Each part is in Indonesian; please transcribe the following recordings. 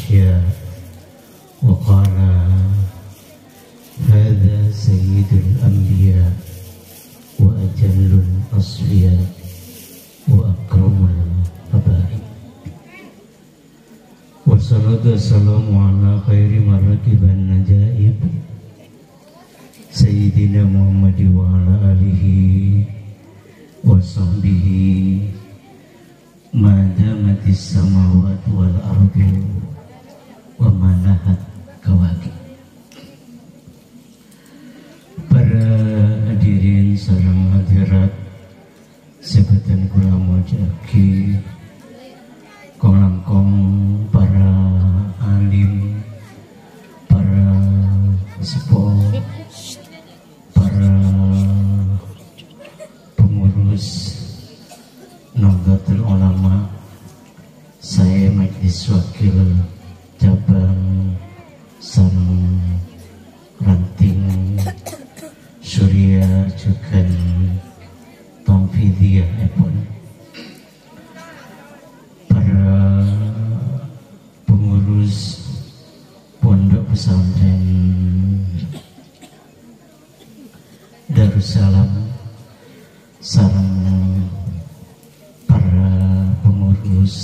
الأشياء وقال هذا سيد الأنبياء وأجل الأصفياء وأكرم الحبائب والصلاة والسلام على خير مركب النجائب سيدنا محمد وعلى آله وصحبه ما دامت السماوات والأرض وما lahat kawakib. Para hadirin sareng hadirat sebutan kula mojaki kong langkong para alim, para sepuh, para pengurus Nahdlatul Ulama, saya Majelis Wakil Cabang sareng Ranting Surya juga Tongfidiyah pun para pengurus Pondok Pesantren Darussalam sareng para pengurus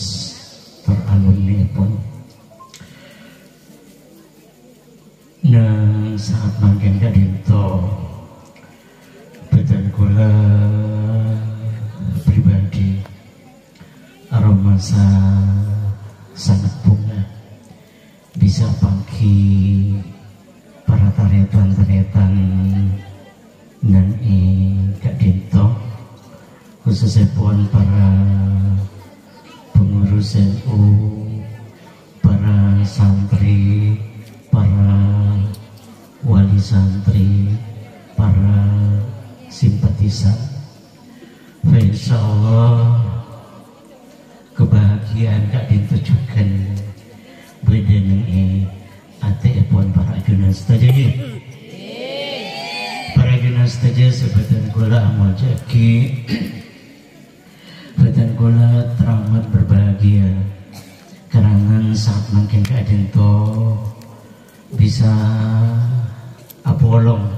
teralumni pun. Nah, saat mangken kadinto betul kula pribadi aromasa sangat bunga bisa pangki para taretan-taretan dan kadinto khususnya pun para pengurus NU, para santri, para wali santri, para simpatisan. Insya Allah kebahagiaan kak ditujukan bedeneng ate pun para junan setuju. Para junan setuju sebetulnya gula amal jaki. Badan kula teramat berbahagia karangan saat mungkin keadaan to bisa apolong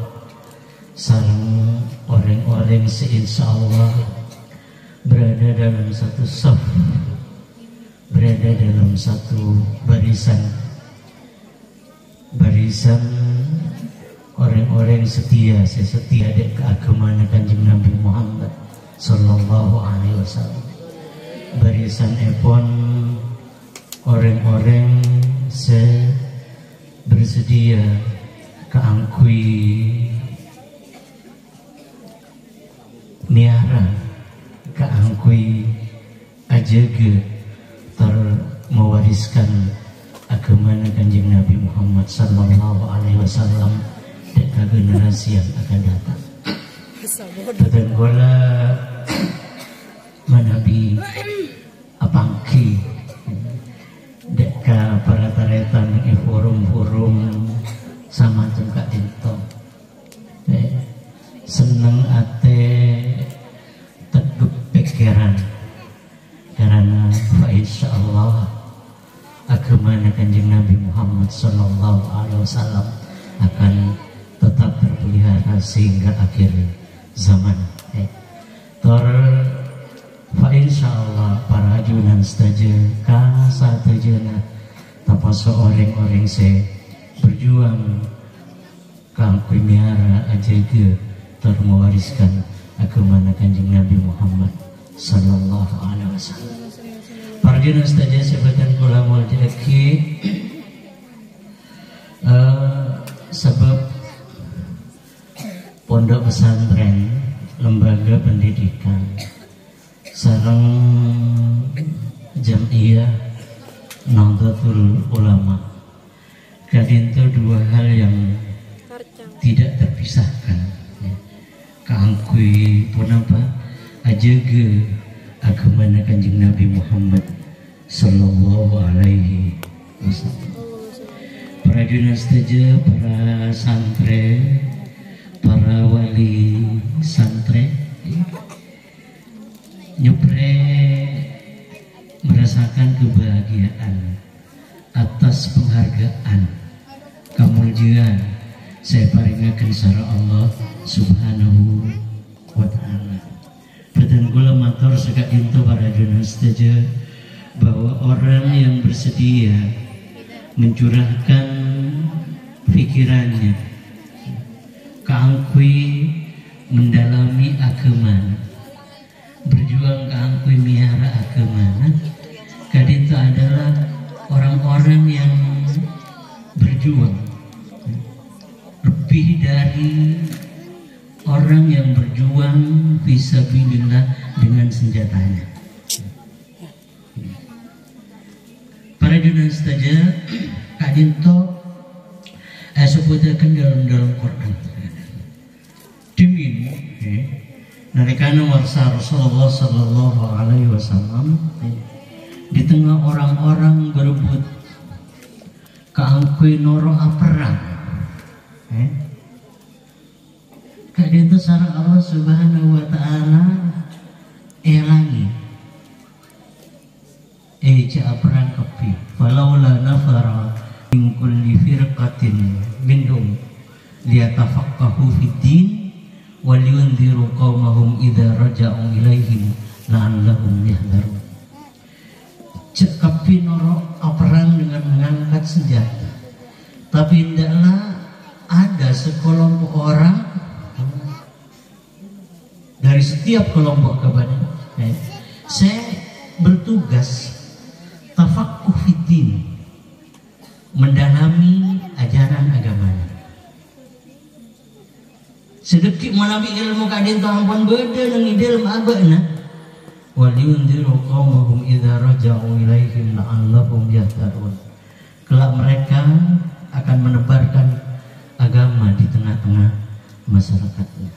sareng orang-orang seinsya Allah berada dalam satu saf, berada dalam satu barisan orang-orang setia dari keagamaan Kanjeng Nabi Muhammad Sallallahu Alaihi Wasallam. Barisan epon orang-orang bersedia keangkui miara, keangkui ajaga mewariskan agama Kanjeng Nabi Muhammad Sallallahu Alaihi Wasallam dan generasi yang akan datang. Betul bola manabi apangki deka para taretan forum-forum sama cengkak dinto seneng ate teguh pikiran karena insya Allah agama Kanjeng Nabi Muhammad Sallallahu Alaihi Wasallam akan tetap terpelihara sehingga akhir zaman. Insya Allah para ajunan saja kasa tejana tapaso orang-orang se berjuang kangkui miara ajaga mewariskan agama Kanjeng Nabi Muhammad Sallallahu Alaihi Wasallam. Para ajunan saja sebatan kula muljaki sebab pondok pesantren, lembaga pendidikan sareng Jam'iyah Nahdlatul Ulama kadinto dua hal yang tidak terpisahkan ya. Kaangkui pun apa ajaga agama Kanjeng Nabi Muhammad Sallallahu Alaihi Wasallam. Para junas saja, para santri, para wali santri nyupre merasakan kebahagiaan atas penghargaan kemuliaan saya paringaken sara Allah Subhanahu wa ta'ala. Beten kula matur sekak dinto para junas saja bahwa orang yang bersedia mencurahkan pikirannya kaangkui mendalami agama, berjuang kaangkui miara agama, kadinto adalah orang-orang yang berjuang lebih dari orang yang berjuang fisabilillah dengan senjatanya. Para junas saja kadinto sebutakan dalam Quran dimin nalikana warsa Rasulullah sallallahu alaihi wasallam di tengah orang-orang berebut kaangkui noro perang kadang itu sarang Allah Subhanahu wa ta'ala elangi ja'a perang kepi falaula nafara min kulli firqatin minhum liyatafaqahu fid din wa liyunziru qaumahum idza raja'u ilaihim la'allahum yahdharun. Kepi noro perang dengan mengangkat senjata, tapi hendaklah ada sekelompok orang dari setiap kelompok kepada saya bertugas tafaqquh fiddin, mendalami ajaran agamanya. Sedikit menambil ilmu kadin tu ampun beda dengan ilmu abana. Waliyundiru qaumahum idza raja'u ilaihim la'allahum yahtadun. Kelak mereka akan menebarkan agama di tengah-tengah masyarakatnya.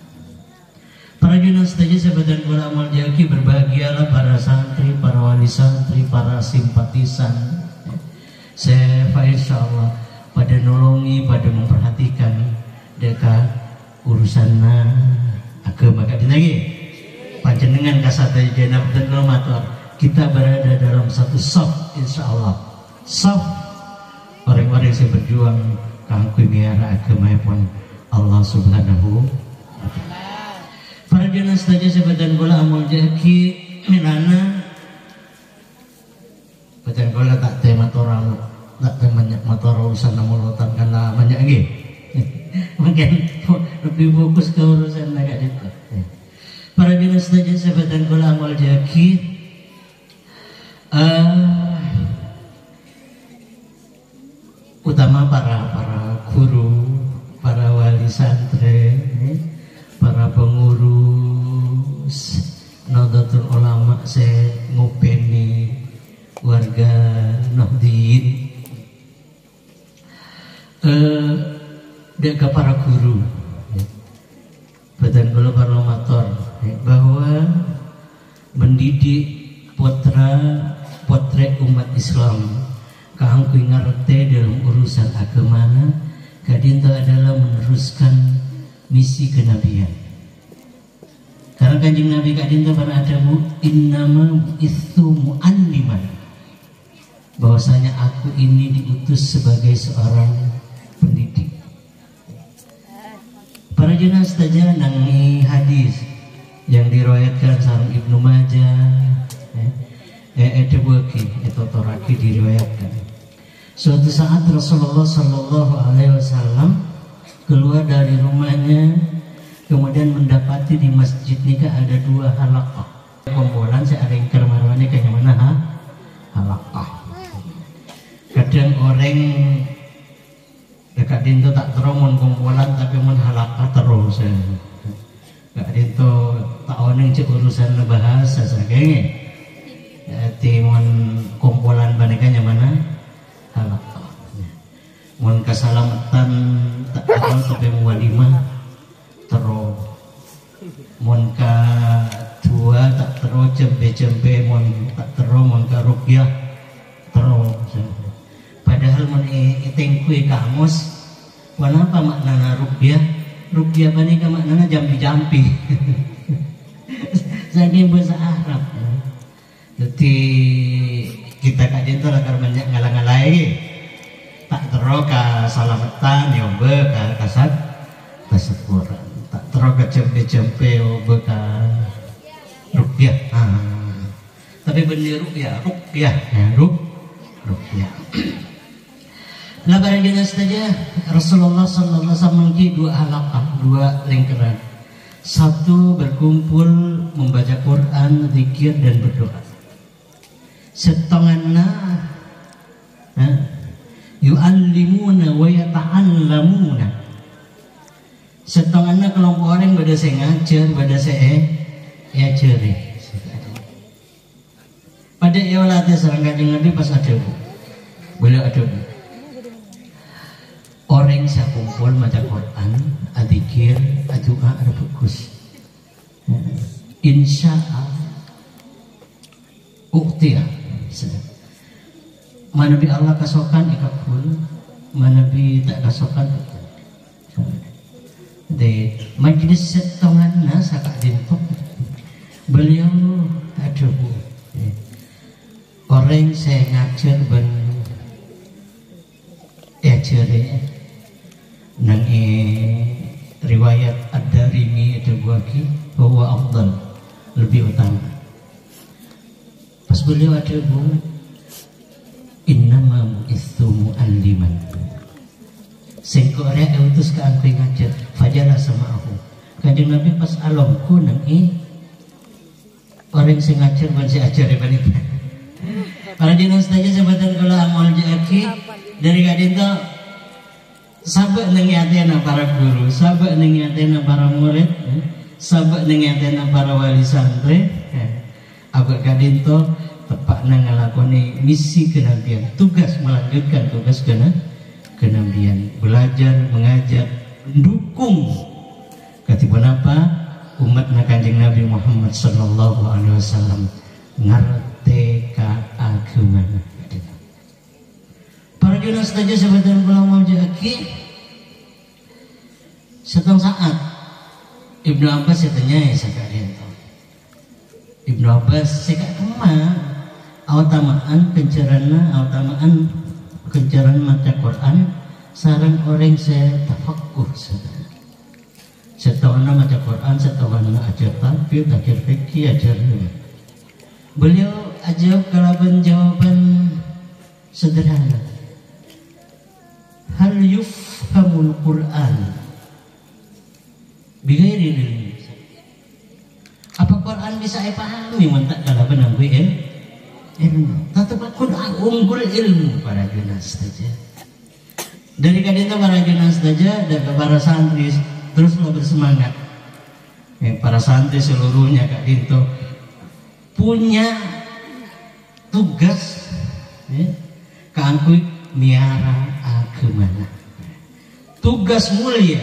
Para junas saja sahabat kula amal jaki, berbahagialah para santri, para wali santri, para simpatisan. Saya insyaallah pada nolongi, pada memperhatikan dekat urusan agama kadin lagi. Panjenengan kasata jenab dan matur kita berada dalam satu saf insyaallah. Saf orang-orang yang berjuang kangkui miara agama pun Allah Subhanahu wa ta'ala. Para jenas saja sebatan bola amal jaki minana batan bola tak tema orang tak banyak motor urusan namulutan karena banyak lagi. Mungkin lebih fokus ke urusan agak itu. Para jenas saja sebatan bola amal jaki utama para guru, para wali santri, para pengurus Nahdlatul Ulama, saya ngopeni warga Nahdien, dan para guru, badan kula para matur bahwa mendidik potret umat Islam kaangkui ngerti dalam urusan agama kadinto adalah meneruskan misi kenabian. Karena kanjeng Nabi kadinto pernah ada innama bu'itsu mu'alliman, bahwasanya aku ini diutus sebagai seorang pendidik. Para jenas saja nangi hadis yang diriwayatkan sareng Ibnu Majah, itu toraki diriwayatkan. Suatu saat Rasulullah Shallallahu Alaihi Wasallam keluar dari rumahnya, kemudian mendapati di masjid nikah ada dua halaqah. Kumpulan saya ada yang kermarwani kayak mana halaqah. Kadang orang dekat dinto tak teromon kumpulan tapi mun halaqah terus. Gak dinto tak oneng cek urusan bahasa sakenge. Timon kumpulan banikanya mana halaqah. Mun keselamatan tak terus tapi walimah terus. Mun ka dua tak terus jempe-jempe, mun tak terus mun ka ruqyah terus. Padahal mun itengkui kamus, kenapa maknana ruqyah? Ruqyah banika maknana jampi-jampi. Saking bahasa Arab. Jadi kita kajian itu agar banyak ngalang-ngalai. tak teroka salamatan ya beka kasat tasakuran tak teroka cempe-cempe ya beka rukyah tapi bener rukyah ya rukyah lah barang jenis saja Rasulullah sallallahu alaihi wasallam mengki dua halaqah, dua lingkaran. Satu berkumpul membaca Quran, zikir dan berdoa. Setonganna yu'allimuna wa yata'allamuna. Setonganna kelompok orang pada saya ngajar, pada saya ceri. Pada iwalatnya serang Kanjeng Nabi pas ada boleh ada orang saya kumpul baca Quran, adzikir, doa ada bagus. Insya Allah, uktiah. Mana bi Allah kasokan ikabul, mana bi tak kasokan. De majlis setongan nasa kak dintok, beliau ada bu. Orang saya ngajar ben ceri. Nang riwayat Ad-Darimi itu buaki bahwa afdal lebih utama. Pas beliau ada bu innama mu'ithu mu'alliman sengko area utus ke angkui ngajar fajala sama aku Kanjeng Nabi pas alomku nang orang sing ngajar ban si ajar balik para dinas saja sebatan kalau amal jaki dari kadinto sabak nengiatena para guru, sabak nengiatena para murid, sabak nengiatena para wali santri. Abak kadinto tepak ngalakoni misi kenabian, tugas melanjutkan tugas kenabian, belajar, mengajar, mendukung. Katipun apa? Umat Kanjeng Nabi Muhammad sallallahu alaihi wasallam ngerti ka agama. Para junas saja sebetulnya kalau mau jaki setong saat Ibnu Abbas katanya sekalian Ibnu Abbas sekak kemana autamaan kencaran mata Quran sarang orang saya tafakuh setahun mata Quran setahun ajar tampil ajar fikih ajar beliau ajab kalaban jawaban sederhana. Hal yufhamul Quran bighairi ilmi. Apa Quran bisa dipahami mentak kalau benar ilmu. Tetap Quran unggul ilmu para junas saja. Dari kadang para junas saja dan para santri teruslah bersemangat. Para santri seluruhnya Kak Dinto punya tugas keangkui miara agama. Tugas mulia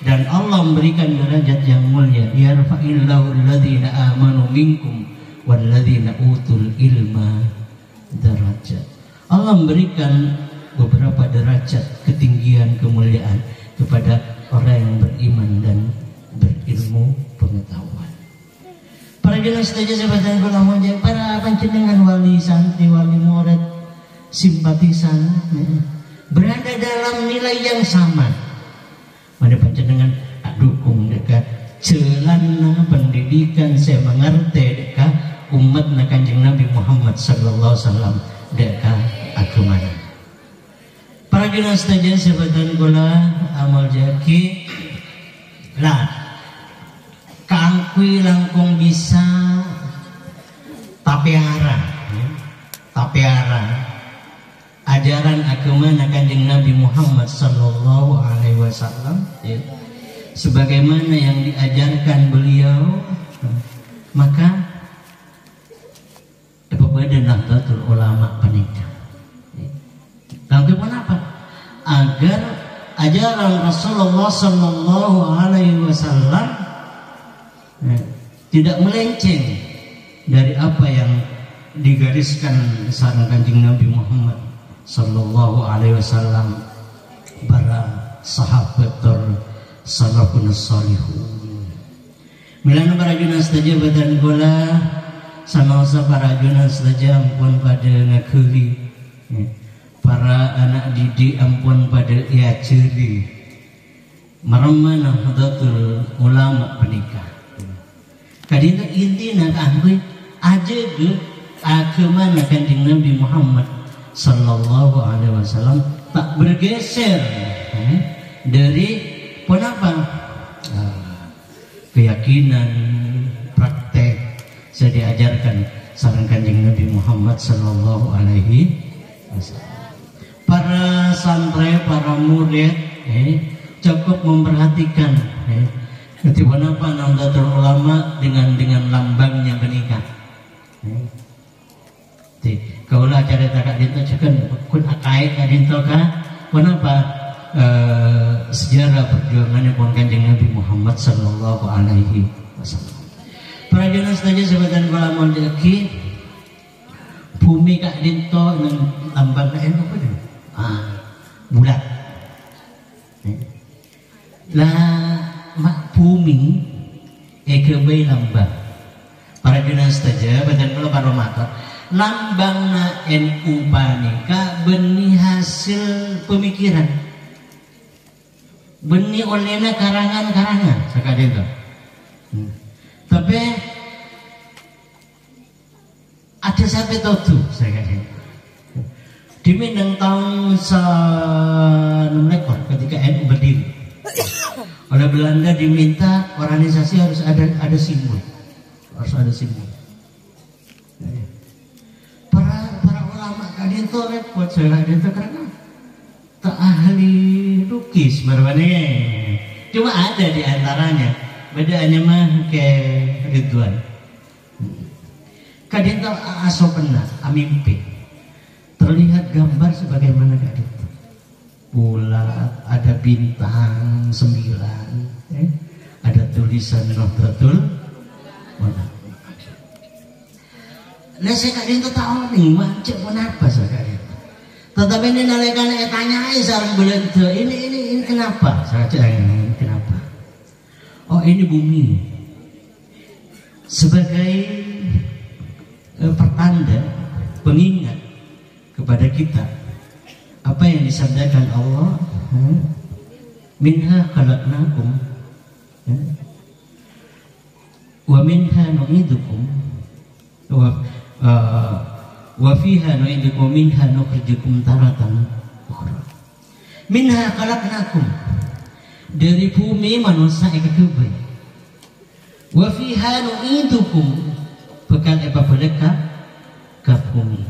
dan Allah memberikan derajat yang mulia. Yarfa'illahu alladhina amanu minkum walladzina utul ilma darajat. Allah memberikan beberapa derajat ketinggian kemuliaan kepada orang yang beriman dan berilmu pengetahuan. Para jelas saja sebatan ulama, para panjenengan wali santri, wali murid, simpatisan berada dalam nilai yang sama. Mana panjenengan dukung dekat celana pendidikan saya mengerti dekat umat Kanjeng Nabi Muhammad sallallahu alaihi wasallam dekat agama. Para jelas saja sebatan gula amal jaki lah kaangkui langkung bisa tapiara ajaran agama Kanjeng Nabi Muhammad sallallahu alaihi wasallam sebagaimana yang diajarkan beliau, maka kepada Nahdlatul Ulama penikah. Lalu kenapa? Agar ajaran Rasulullah sallallahu alaihi wasallam tidak melenceng dari apa yang digariskan sareng Kanjeng Nabi Muhammad sallallahu alaihi wasallam, para sahabat salafun salihun. Milana para junas saja badan bola sama para junas saja pun pada ngakeli para anak didik ampun pada ya ceri merema Nahdlatul Ulama menikah. Kadina intina kahwe aja ge agama Kanjeng Nabi Muhammad sallallahu alaihi wasallam tak bergeser dari kenapa keyakinan praktek saya diajarkan sareng Kanjeng Nabi Muhammad sallallahu alaihi wasallam. Para santri, para murid cukup memperhatikan ketika apa Nahdlatul Ulama dengan lambangnya menikah. Kalau acara tak dinto cekan kun akai dinto ka kenapa sejarah perjuangannya pun Kanjeng Nabi Muhammad sallallahu alaihi wasallam. Perajaan saja sebatan ulama lagi bumi kak dinto dengan lambangnya apa dia? Bulat. Lah mak bumi ekebe lambang. Perajaan saja badan kalau para makat lambangna NU panika benih hasil pemikiran benih olehna karangan-karangan sakadeng to. Tapi ada sampai tuh sakadeng di Minang tahun 16 ketika NU berdiri oleh Belanda diminta organisasi harus ada simbol, harus ada simbol. Itu repot saya itu karena tak ahli lukis marwane. Cuma ada di antaranya. Bedaannya mah ke Ridwan. Kadin tahu aso pernah amimpi. Terlihat gambar sebagaimana kadin. Bulat, ada bintang 9, ada tulisan Nahdlatul Ulama. Lah saya kadang tu tahu nih macam kenapa saya kadang. Tetapi ini nalekan tanyai sarang belanda ini kenapa? Saya cakap kenapa? Oh ini bumi sebagai pertanda pengingat kepada kita apa yang disabdakan Allah, minha khalaqnakum wa minha nu'idukum wa fiha nu'idukum minha nukhrijukum taratan ukhra. Minha khalaqnakum, dari bumi manusia ekebay. Wa fiha nu'idukum, pekan epapeleka ke bumi.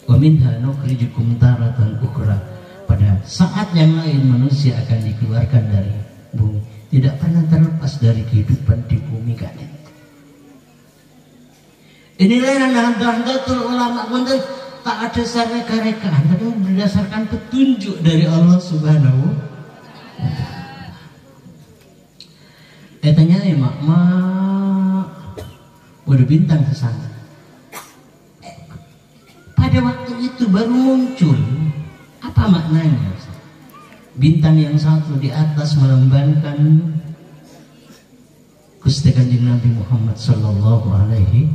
Wa minha nukhrijukum taratan ukhra, pada saat yang lain manusia akan dikeluarkan dari bumi. Tidak pernah terlepas dari kehidupan di bumi kalian. Inilah Nahdlatul Ulama pun tak ada sareka-rekaan, tapi berdasarkan petunjuk dari Allah Subhanahu wa Ta'ala. Tanya ya mak udah bintang ke sana. Pada waktu itu baru muncul apa maknanya? Bintang yang satu di atas melambangkan Gusti Kanjeng Nabi Muhammad sallallahu alaihi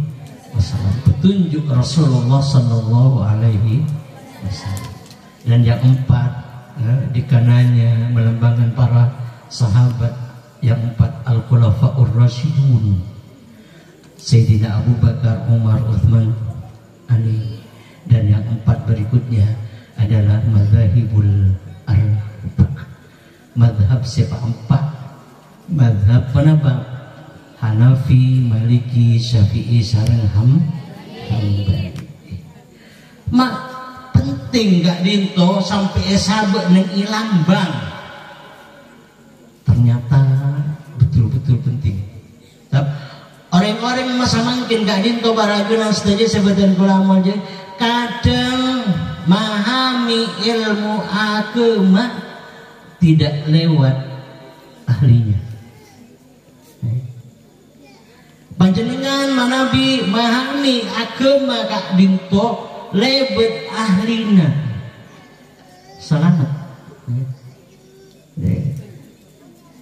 wasallam, petunjuk Rasulullah sallallahu alaihi wasallam. Dan yang empat di kanannya melambangkan para sahabat, yang empat Al-Khulafaur Rasyidun, Sayyidina Abu Bakar, Umar, Uthman, Ali. Dan yang empat berikutnya adalah Madzhabul Arba'. Madhab siapa empat? Madhab kenapa? Hanafi, Maliki, Syafi'i, sareng Hambali. Mak penting gak dinto sampai sabek neng ilambang. Ternyata betul-betul penting. Tapi orang-orang masa mungkin gak dinto baragunan saja sebagian ulama aja kadang memahami ilmu agama tidak lewat ahlinya. Panjenengan manabi memahami agama kak dinto lebet ahlina selamat.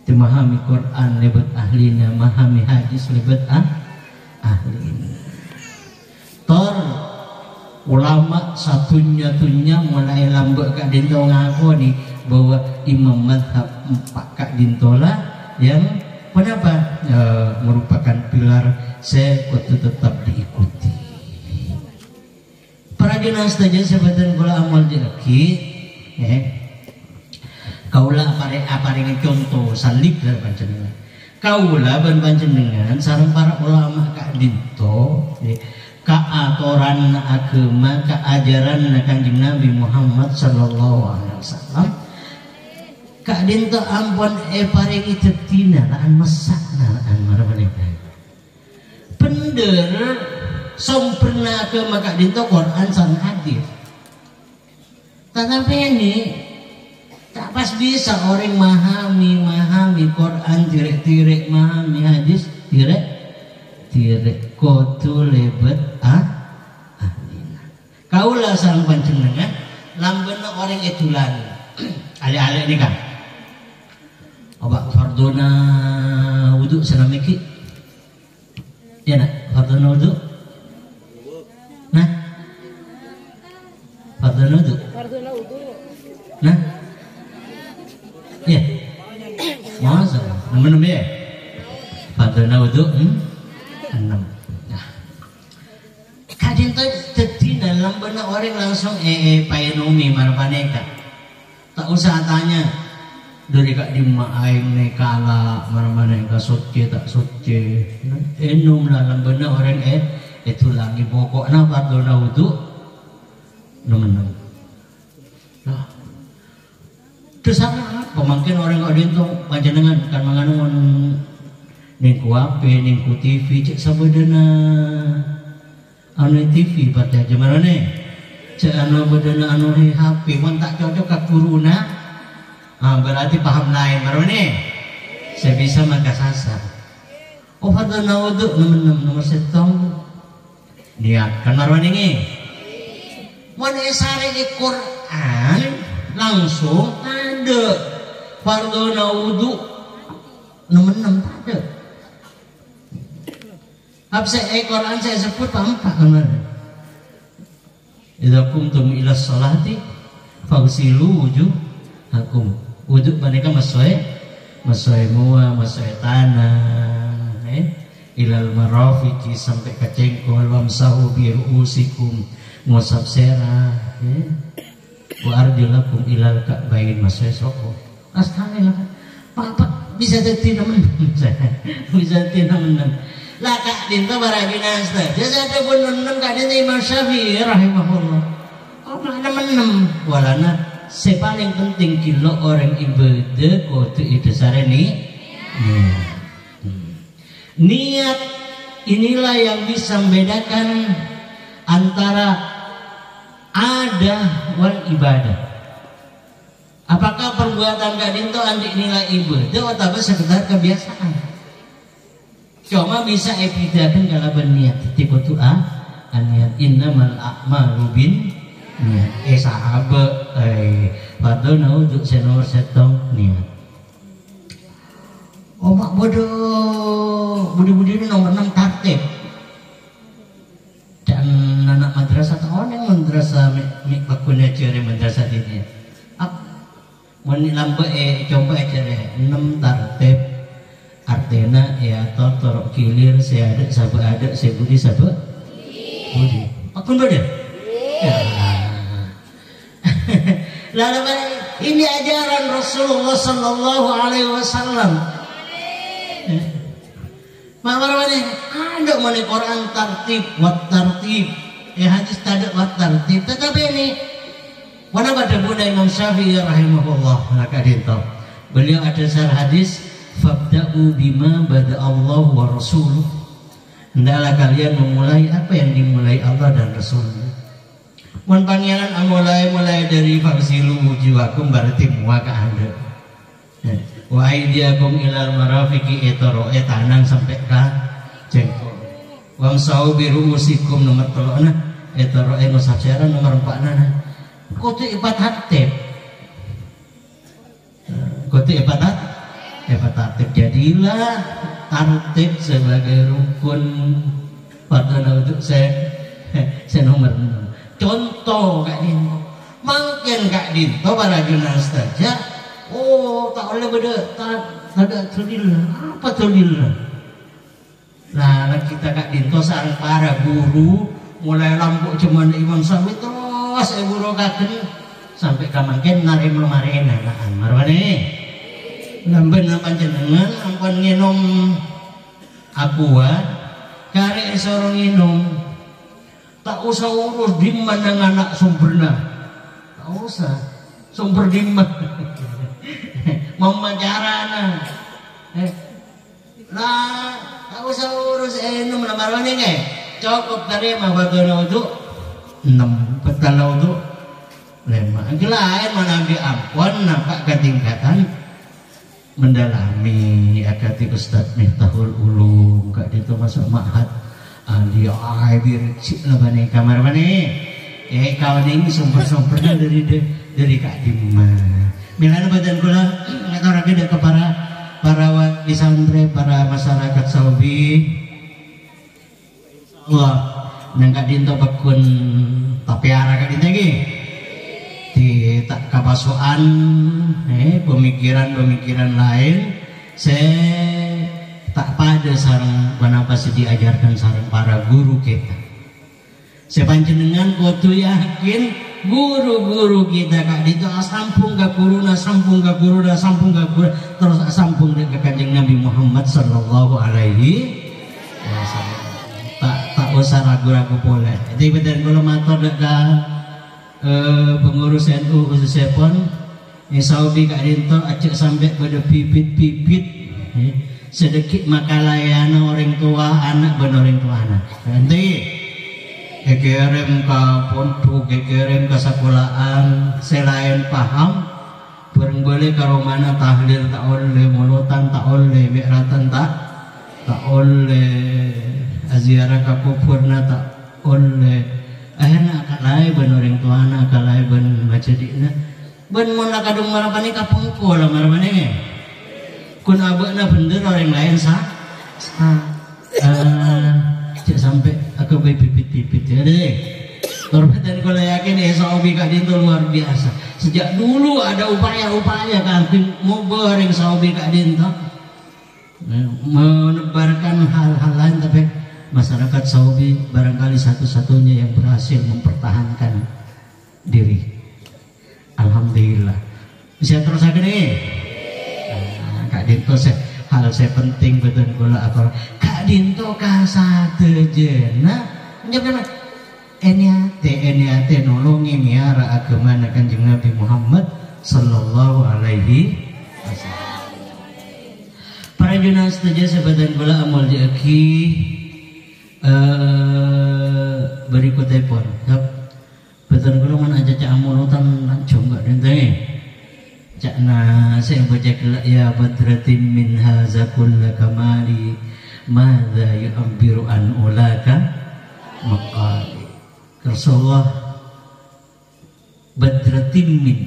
Memahami Quran lebet ahlina, memahami hadis lebet ahlina. Tor ulama satunya mulai lambek Kak Dinto ngakoni bahwa imam madhab Pak Kak Dinto lah yang kenapa merupakan pilar saya kudu tetap diikuti. Para jenas saja sebenarnya kula amal jeleki kaula aparing contoh salib dari panjenengan. Kaula ban panjenengan sareng para ulama Kak Dinto kaatoran agama kaajaran Kanjeng Nabi Muhammad sallallahu alaihi wasallam. Kak Dinto ampun paringi tetina laan mesakna laan marabane. Pender sempurna agama Kak Dinto Quran sareng hadis. Tetapi ini tak pas bisa orang memahami Quran tirek memahami hadis tirek kudu lebet ahlina. Kaulah sareng panjenengan lambeuna orang etulan ale-ale ini kan oba farduna wudu sanamiki ya nak farduna wudu nah farduna wudu nah ya masa nemen ya farduna wudu 6. Nah, kadin to tetina lambeuna orang langsung paenumi marpaneka. Tak usah tanya dari Kak Dima aing nekala marpaneka suci tak suci. Enum lah lambeuna orang itu lagi pokokna farduna wudu 6. Nah, terus apa pemangkin orang kadin to panjenengan kan manganuan ning ku HP, ning ku TV cek sabodana anu TV pada zaman ne cek anu bodana anu HP mun tak cocok ka guruna berarti paham lain baru ne saya bisa maka sasar oh farduna wudu nomor 1 niat kan marwan ini mun sare Quran langsung ada farduna wudu nomor 6 ada. Apa Quran saya sebut pampak kemarin. Idza kumtum ila sholati faghsilu wujuhakum. Wudhu mereka masoe mua, masoe tanah, ilal marafiqi sampai ke cengkol, wamsahu bi ru'usikum, ngusap serah, wa arjulakum ilal ka'bain masoe soko. Astagfirullah. Papa bisa jadi teman, bisa jadi teman. Lah Kak Dinto baragina saja ada pun 6 Kak Dinto Imam Syafi'i rahimahullah. Oh mana 6 walana sepaling penting kilo orang ibadah kudu itu sareni niat inilah yang bisa membedakan antara ada wal ibadah. Apakah perbuatan Kak Dinto anti nilai ibadah atau sekedar kebiasaan? Cuma bisa epidakan kalau berniat tipe tu niat innamal a'malu bin niat sahabat farduna wudu nomor 1 niat mak bodoh budi-budi ini nomor 6 tartib dan anak madrasah tahun yang madrasah mikbakunnya cari madrasah ini menilamba coba cari 6 tartib artinya ya torok kilir saya ada saya budi sahabat budi aku beda ya lalu ini ajaran Rasulullah Sallallahu Alaihi Wasallam. Makanya ada mana Quran tartib wat tartib hadis tadak wat tartib tetapi ini mana pada Bunda Imam Syafi'i rahimahullah maka dinto beliau ada syarah hadis fabda'u bima bada Allah wa rasuluh. Hendaklah kalian memulai apa yang dimulai Allah dan Rasulnya. Mun pangeran mulai dari faksilu wujuhakum berarti muak Anda. Wa aidiakum ilal marafiqi etoroe tanang sampai ke jengkol. Wamsau biruusikum nomor 3 etoroe ngusap cara nomor 4 kudu ibat hatib. Kudu ibat tartib jadilah tartib sebagai rukun pada untuk saya nomor 6 contoh Kak Dinto makin Kak Dinto para jurnal saja tak oleh beda tak ada terdilah apa terdilah nah kita Kak Dinto sareng para guru mulai lampuk cuman Imam Syafi'i terus guru kaken sampai kamangken narim lemarena naan marwane lamben panjenengan ampun nginum aqua kare sorong nginum tak usah urus di mana anak sumberna tak usah sumber di mana memancarana nah tak usah urus enum marwane nge cukup tadi mah batuna wudu 6 petala wudu 5 lain mana ampun nampak ketingkatan mendalami akati Ustadz Miftahul Ulum Kak Dinto masuk ma'had ahli birci lah bani kamar bani kawan ini sumber-sumbernya dari Kak Dima milana badan kula ngaturake dak ke para wali santri para masyarakat Saudi Allah nang Kak Dinto bekun tapiara Kak Dinto iki di tak kapasuan pemikiran lain saya tak pada sarang kenapa sih diajarkan sarang para guru kita saya panjenengan kudu yakin guru-guru kita Kak Dinto sampung ke guruna terus sampung ke Kanjeng Nabi Muhammad sallallahu alaihi wasallam tak usah ragu-ragu boleh jadi bener kalau matur pengurus NU khususnya pun Saudi Kak Dinto acak sampai pada bibit-bibit sedikit makalayana orang tua anak benar orang tua anak nanti kekirim ke pondok kekirim ke sekolahan selain paham bareng boleh ke romana tahlil tak oleh mulutan tak oleh mikratan tak oleh aziarah ke kupurna tak oleh akhirnya akalai ben orang tuana akalai ben macadina ben mun kadung marapani kapengko lah marapani kun abana bener orang lain cek sampai aku bibit-bibit ya deh korban dan kalau yakin Saudi Kak Dinto luar biasa sejak dulu ada upaya-upaya kan mau goreng Saudi Kak Dinto menebarkan hal-hal lain tapi masyarakat Saudi barangkali satu-satunya yang berhasil mempertahankan diri. Alhamdulillah. Bisa terus aja nih. Kak Dinto hal saya penting betul kula akor. Kak Dinto kasadejena nyebutna eniate nolongi miara agama Kanjeng Nabi Muhammad sallallahu alaihi wasallam. Para jurnal setuju sebadan kula amal diaki berikut telepon betul golongan aja cak amulutan lancung gak dente cak saya baca kelak ya badratin min haza kulla kamali madha yu'ambiru an ulaka maqali Rasulullah badratin min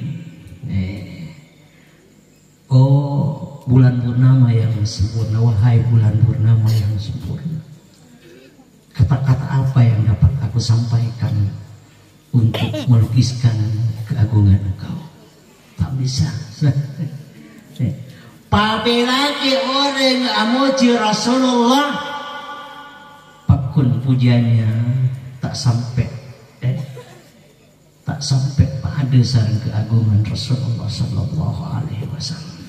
bulan purnama yang sempurna wahai bulan purnama yang sempurna kata-kata apa yang dapat aku sampaikan untuk melukiskan keagungan engkau tak bisa Papilaki orang amuji Rasulullah pakun pujiannya tak sampai pada sarang keagungan Rasulullah sallallahu alaihi wasallam.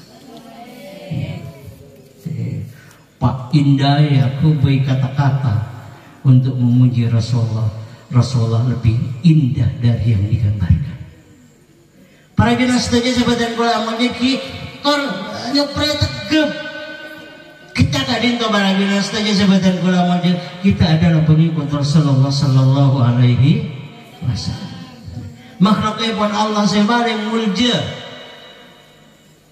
Pak indah aku beri kata-kata untuk memuji Rasulullah. Rasulullah lebih indah dari yang digambarkan. Para jenis saja sebatan kula amal ki kor nyopre tegep. Kita kadin to para jenis saja sebatan kula amal kita adalah pengikut Rasulullah sallallahu alaihi wasallam. Makhluknya pun Allah sebaring mulja.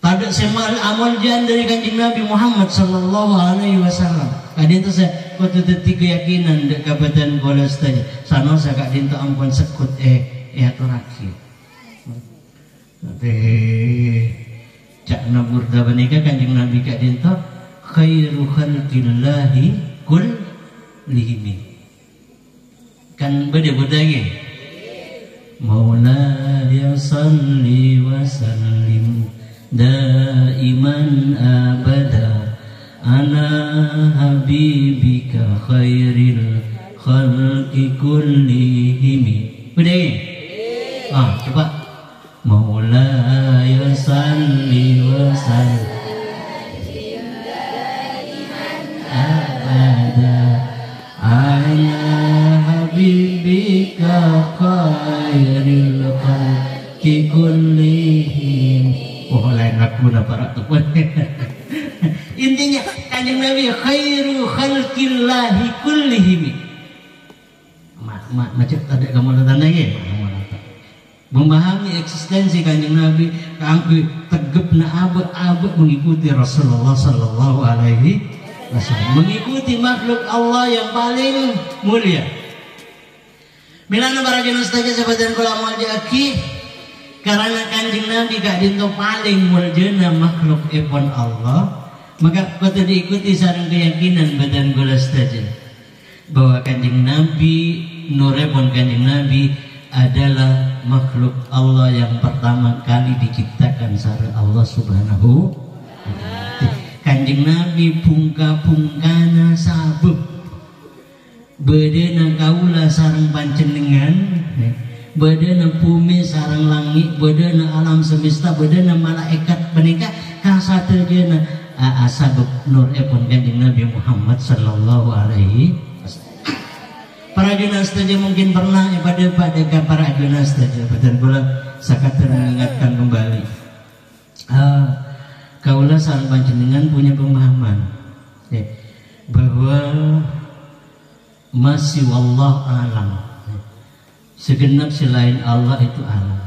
Pada semal amal jan dari Kanjeng Nabi Muhammad sallallahu alaihi wasallam. Kadin to saya kudu teti keyakinan dek kabupaten kula saja. Sanosa kadin to ampun sekut aturake. Tapi cak naburda banika Kanjeng Nabi kadin to khairu khalqillahi kullihim. Kan beda-beda ge. Maulaya salli wa sallim daiman abada ala habibika khairil khalqi kullihim. Udah ya? Coba Maulaya salli wa sallim abada ala habibika khairil khalqi kullihim. Lain lagu na para tuan. Intinya Kanjeng Nabi khairu khalqillahi kullihim. Macam ada kamu tanda ya? Memahami eksistensi Kanjeng Nabi, kangge tegepna abad mengikuti Rasulullah sallallahu alaihi wasallam, mengikuti makhluk Allah yang paling mulia. Milana para jenis saja sebagian kula muljaki karena Kanjeng Nabi gak dinto paling muljana makhluk epon Allah, maka patut diikuti sareng keyakinan badan kula saja bahwa Kanjeng Nabi nurepon Kanjeng Nabi adalah makhluk Allah yang pertama kali diciptakan sareng Allah Subhanahu wa ta'ala. Kanjeng Nabi pungka-pungkana sabuk bedena kaula sareng panjenengan, bedena bumi sareng langit, bedena alam semesta, bedena malaikat menika kasadayana sabuk nur epon Kanjeng Nabi Muhammad sallallahu alaihi wasallam. Para junas saja mungkin pernah pada para junas saja badan bola sakata mengingatkan kembali. Kaulah sareng panjenengan punya pemahaman bahwa masih wallah alam, segenap selain Allah itu alam.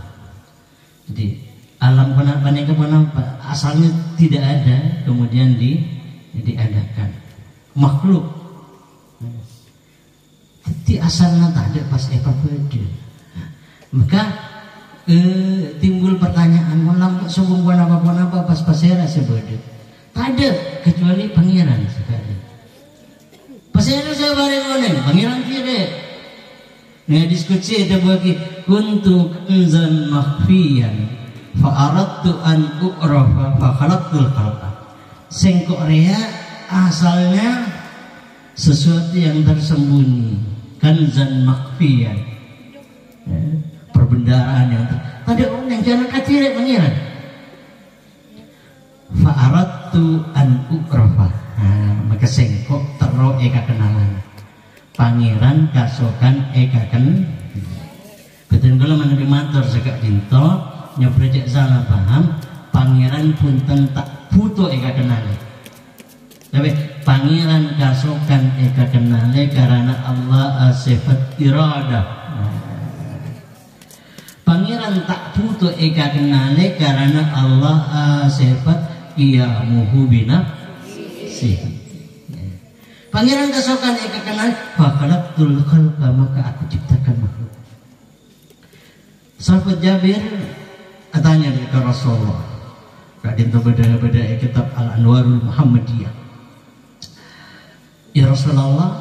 Jadi alam kenapa asalnya tidak ada kemudian diadakan makhluk. Di asalnya tak ada pas Eva beda. Maka timbul pertanyaan, malam sebelum apa pas pasera sebeda. Tak ada kecuali pangeran sekali. Pasera saya bareng pangeran kira. Nah diskusi ada bagi kuntu kanzan makhfiyan fa aradtu an u'rafa fa khalaqtul khalqa. Sengkok rea asalnya sesuatu yang tersembunyi. Kanzan makhfiyan, perbendaharaan yang ada orang yang jangan kacir pangeran. Fa'aradtu an u'rafa, maka sengkok tero eka kenalan pangeran kasokan eka ken. Betul kalau menawi matur segak dinto nyebrejek salah paham, pangeran pun tak butuh eka kenalan. Tapi pangeran kasokan eka kenale karena Allah sifat iradah. Pangeran tak butuh eka kenale karena Allah sifat qiyamuhu binafsi. Pangeran kasokan eka kenale fa khalaqtul khalqa, maka aku ciptakan makhluk. Sahabat Jabir tanya ke Rasulullah. Kadin to beda-beda kitab Al-Anwarul Muhammadiyah. Ya Rasulullah,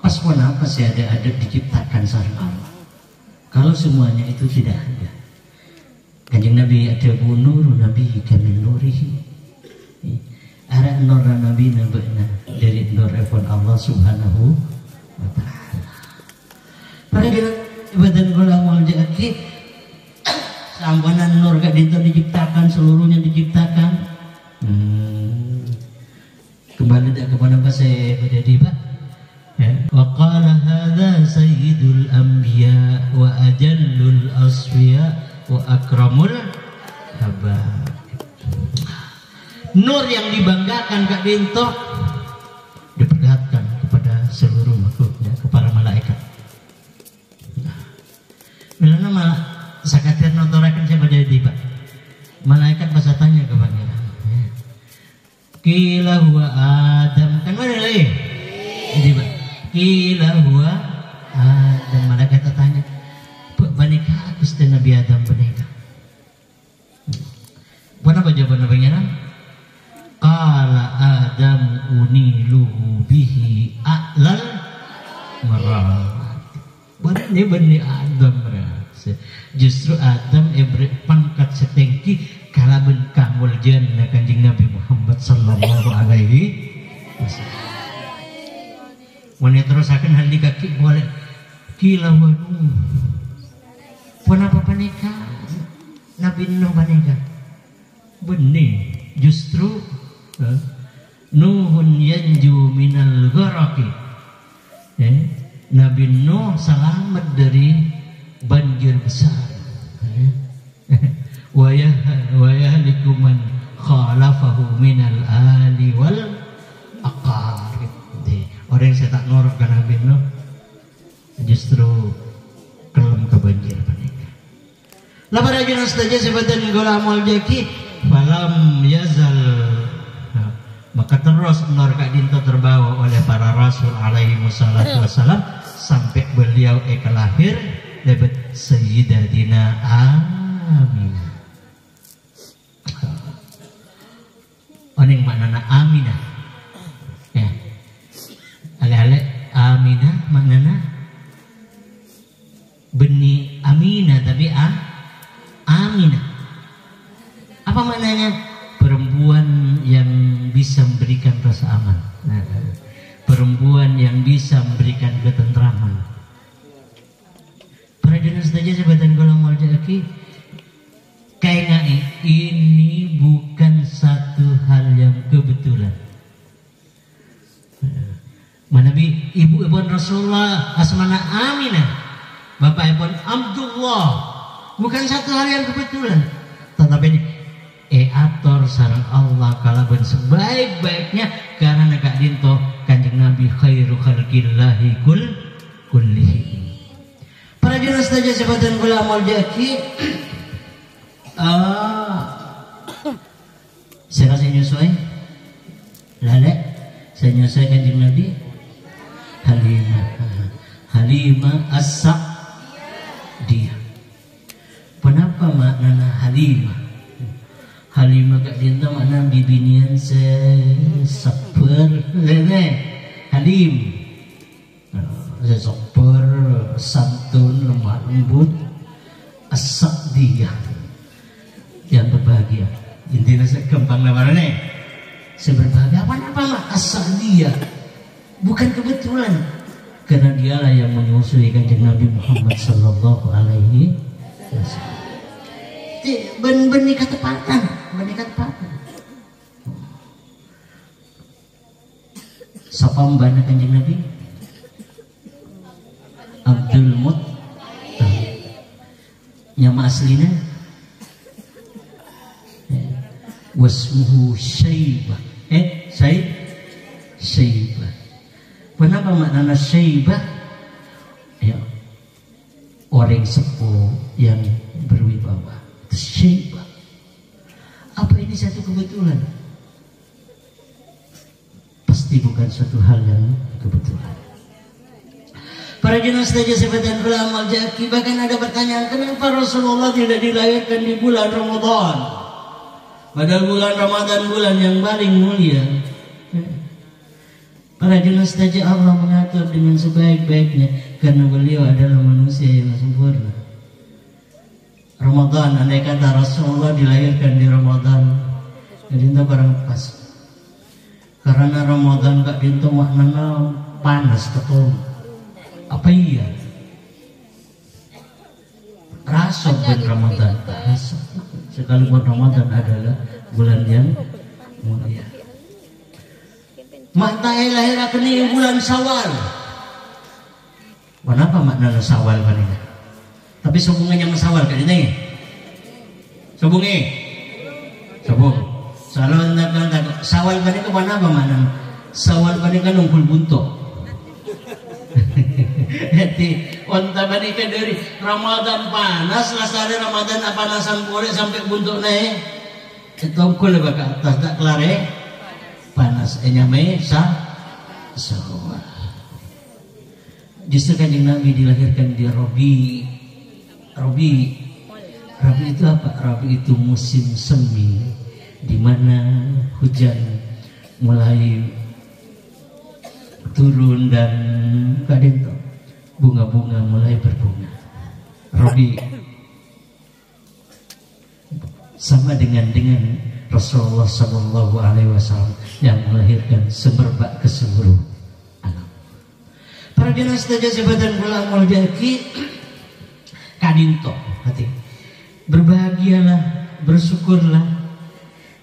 pas kenapa sih ada diciptakan sareng Allah? Kalau semuanya itu tidak ada. Kanjeng Nabi ada nur Nabi kamil nurihi. Ara nur Nabi nabena dari nur epon Allah Subhanahu wa ta'ala. Pada badan kula muljaki sampeyan nur gak diciptakan, seluruhnya diciptakan. Kembali kepada bahasa jadi Pak. Wa qala hadza sayyidul anbiya wa ajallul asfiya wa akramul habab. Nur yang dibanggakan Kak Dinto diperlihatkan kepada seluruh makhluknya, kepada malaikat. Bilana malah sakatian notorakan siapa jadi Pak. Malaikat masa tanya ke pangeran. Kila huwa Adam, kan mana lagi? Jadi Pak, kila huwa Adam. Malaikat tanya, banika aku setelah Nabi Adam banika. Bukan apa jawaban pangeran? Qala Adam uniluhu bihi a'lal marat. Bukan ini bani Adam berasa. justru Adam pangkat setengki kalaben kamul jannah Kanjeng Nabi Muhammad sallallahu alaihi wasallam. Wanita terusakan hal di kaki boleh kila wanu. Kenapa paneka? Nabi Nuh paneka. Benih justru Nuhun yanju minal gharaqi. Nabi Nuh selamat dari banjir besar. Wa yahliku man khalafahu minal ali wal aqarib. Orang yang saya tak norok kan Nabi Nuh justru kelem ke banjir panika. Labar aja saja sebatan gola amal jaki falam yazal. Maka terus nur kak dinto terbawa oleh para rasul alaihi wassalam sampai beliau lahir dapat Sayyidatina Aminah. Oning maknana Aminah. Ya. Ale-ale Aminah maknana benih Aminah tapi Aminah. Apa maknanya? Perempuan yang bisa memberikan rasa aman, perempuan yang bisa memberikan ketentraman. Para jenis saja sebatan golong waljaki, kayaknya ini bukan satu hal yang kebetulan. Manabi ibu Rasulullah asmana Aminah, bapak ibu Abdullah, bukan satu hal yang kebetulan, tetapi ator sarang Allah kalaban sebaik-baiknya karena kak dinto Kanjeng Nabi khairu khalqillahi kullihi. Para jelas saja sebatan gula amal jaki. Saya kasih nyesuai lale saya nyesuai Kanjeng Nabi Halimah as-Sa'diyah. Kenapa maknanya Halimah? Halimah kak dinta makna bibinian sabar Halim sabar santun lemah lembut as-Sa'diyah yang berbahagia. Intinya gampang namanya seberbahagia apa mak as-Sa'diyah bukan kebetulan karena dialah yang menyusui Kanjeng Nabi Muhammad sallallahu alaihi wasallam. Benih ketepatan. Siapa mbana Kanjeng Nabi? Abdul Muttalib. Nama aslinya wasmuhu Syaibah. Syaibah. Kenapa maknanya Syaibah? Ya, orang sepuh yang berwibawa. Syaibah. Apa ini satu kebetulan? Pasti bukan suatu hal yang kebetulan. Para jenis saja sebatan ulama jaki, bahkan ada pertanyaan kenapa Rasulullah tidak dilahirkan di bulan Ramadan? Padahal bulan Ramadan bulan yang paling mulia. Para jenis saja Allah mengatur dengan sebaik-baiknya karena beliau adalah manusia yang sempurna. Ramadan, andai kata Rasulullah dilahirkan di Ramadan, jadi itu barang pas. Karena Ramadan gak dintu maknanya panas ketemu. Apa iya? Rasa bulan Ramadan, rasa. Sekalipun Ramadan adalah bulan yang mulia. Mata lahir akan bulan Syawal. Kenapa maknanya Syawal kan ini? Tapi sambungannya masawal kan ini? Sambung. Sawal kan itu mana apa mana? Sawal kan itu nungkul buntok. Jadi onta kan dari Ramadan panas, lasari Ramadan panasan boleh sampai buntuk naik. Ketongkul ke atas tak kelar panas. Nyamai Sawal. Justru Kanjeng Nabi dilahirkan di Rabi itu apa? Rabi itu musim semi di mana hujan mulai turun dan kadang bunga-bunga mulai berbunga. Rabi sama dengan Rasulullah Sallallahu Alaihi Wasallam yang melahirkan semerbak ke seluruh alam. Para dinas saja sebatan kula amal jaki kadinto hati. Berbahagialah, bersyukurlah.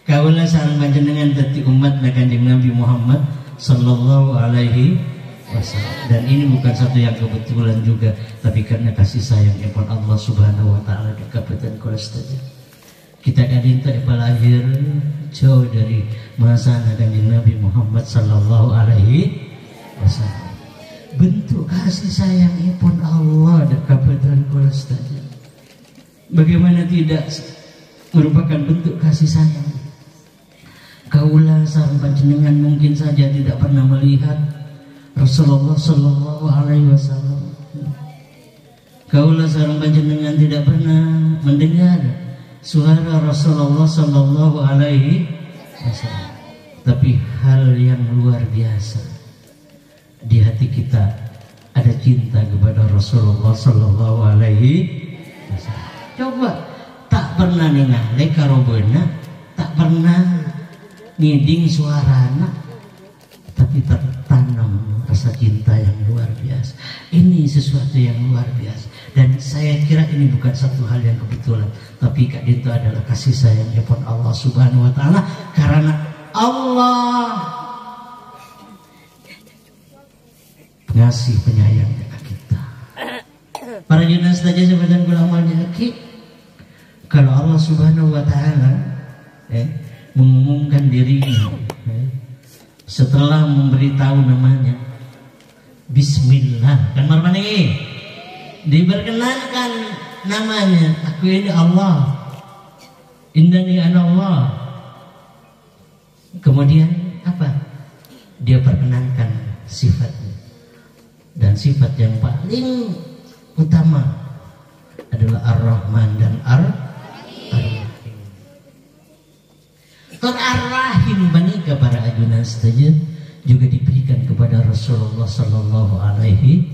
Kaulah sareng panjenengan dadi umat Kanjeng Nabi Muhammad Sallallahu Alaihi Wasallam. Dan ini bukan satu yang kebetulan juga, tapi karena kasih sayang pun Allah Subhanahu Wa Taala di kabupaten kula saja. Kita kadinto lahir jauh dari masa Kanjeng Nabi Muhammad Sallallahu Alaihi Wasallam. Bentuk kasih sayang pun Allah di kabupaten kula saja. Bagaimana tidak merupakan bentuk kasih sayang? Kaulah sareng panjenengan mungkin saja tidak pernah melihat Rasulullah Sallallahu Alaihi Wasallam. Kaulah sareng panjenengan tidak pernah mendengar suara Rasulullah Sallallahu Alaihi Wasallam. Tapi hal yang luar biasa, di hati kita ada cinta kepada Rasulullah Sallallahu Alaihi Wasallam. Coba tak pernah ningali karobena, tak pernah ngiding suarana, tapi tertanam rasa cinta yang luar biasa. Ini sesuatu yang luar biasa, dan saya kira ini bukan satu hal yang kebetulan, tapi itu adalah kasih sayang pun Allah Subhanahu Wa Taala, karena Allah ngasih penyayang ke kita. Para jenis saja sebatan ulama jaki, kalau Allah Subhanahu Wa Taala mengumumkan dirinya setelah memberitahu namanya Bismillah, kan marmani diperkenalkan namanya, aku ini Allah, innani ana Allah. Kemudian apa? Dia perkenalkan sifatnya, dan sifat yang paling utama adalah Ar-Rahman dan Ar-Rahim. Ar-Rahim banika para ajunan saja juga diberikan kepada Rasulullah Sallallahu Alaihi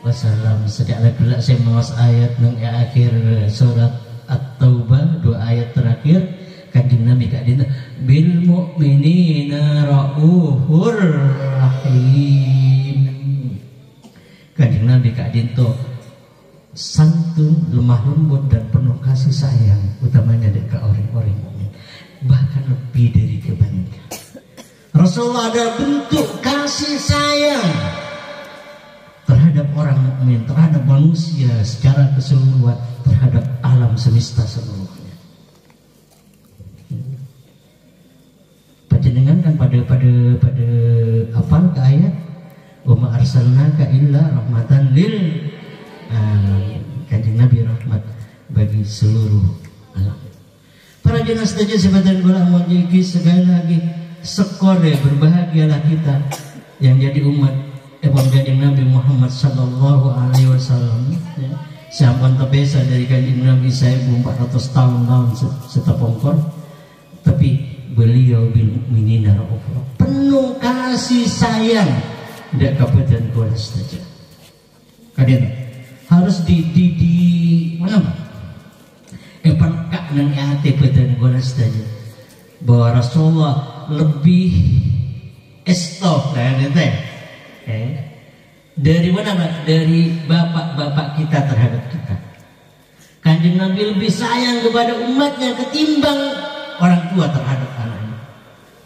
Wasallam. Sejak gelak saya menguas ayat nang akhir surat At-Taubah, 2 ayat terakhir, Kanjeng Nabi kadina bil mu'minina raufur rahim. Kanjeng Nabi kadinto santun, lemah lembut dan penuh kasih sayang, utamanya dekat orang-orang mukmin, bahkan lebih dari kebaikan. Rasulullah ada bentuk kasih sayang terhadap orang mukmin, terhadap manusia secara keseluruhan, terhadap alam semesta seluruhnya. Panjenengan kan pada apa ke ayat wa ma arsalnaka illa rahmatan lil alamin. Kanjeng Nabi rahmat bagi seluruh alam. Para jenis saja sebatan ulama jiki, sekali lagi sekore berbahagialah kita yang jadi umat Kanjeng Nabi Muhammad Sallallahu Alaihi Wasallam. Siapun tepesa dari Kanjeng Nabi 1400 tahun setepongkor, tapi beliau bil mukminina raufur, penuh kasih sayang, tidak kabupaten kula saja. Kalian harus di mana Pak? Pekak nang ate badan kula saja bahwa Rasulullah lebih estop dari mana Pak? Dari bapak-bapak kita terhadap kita. Kanjeng Nabi lebih sayang kepada umatnya ketimbang orang tua terhadap anaknya.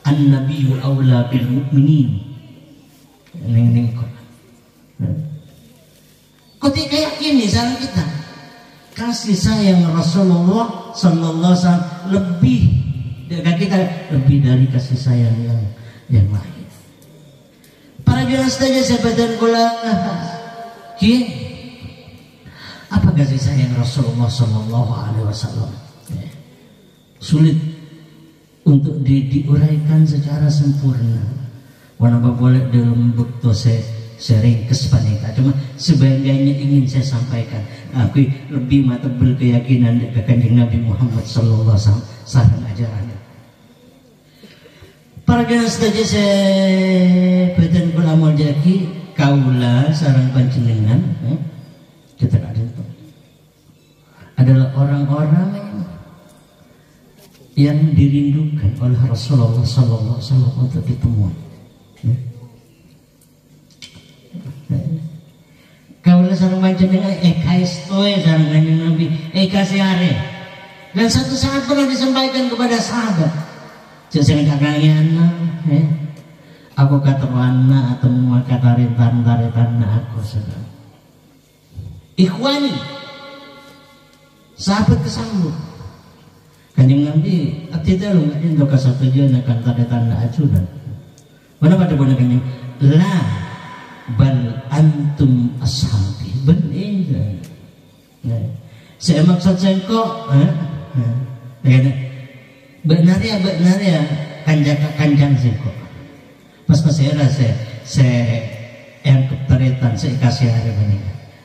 An-Nabiyyu aula bil mu'minin. Ning ketika yakini sareng kita kasih sayang Rasulullah Sallallahu Alaihi Wasallam lebih dengan kita, lebih dari kasih sayang yang lain. Para jelas saja sebatan kula apa kasih sayang Rasulullah Sallallahu Alaihi Wasallam sulit untuk diuraikan secara sempurna. Wanapa boleh dalam bukto sering kespanika, cuma sebagiannya ingin saya sampaikan. Aku lebih matebel keyakinan ke Kanjeng Nabi Muhammad Sallallahu Alaihi Wasallam sareng ajarannya. Para jelas saja sebatan kula amal jaki kaula sareng panjenengan kita ada adalah orang-orang yang dirindukan oleh Rasulullah Sallallahu Alaihi Wasallam untuk ditemui. Kalau sareng panjenengan kaistoe sareng kanjeng Nabi siare. Dan satu saat pernah disampaikan kepada sahabat, jangan kakangian, aku kata wana atau maka taritan aku sedang. Ikhwani, sahabat kesambut. Kanjeng Nabi, tidak lu nggak untuk kesatuan akan taritan acunan. Mana pada boleh kanjeng? La bal antum ashabi benar. Saya maksud saya kok benar ya kanjang saya kok pas saya rasa saya yang keteretan saya kasih hari ini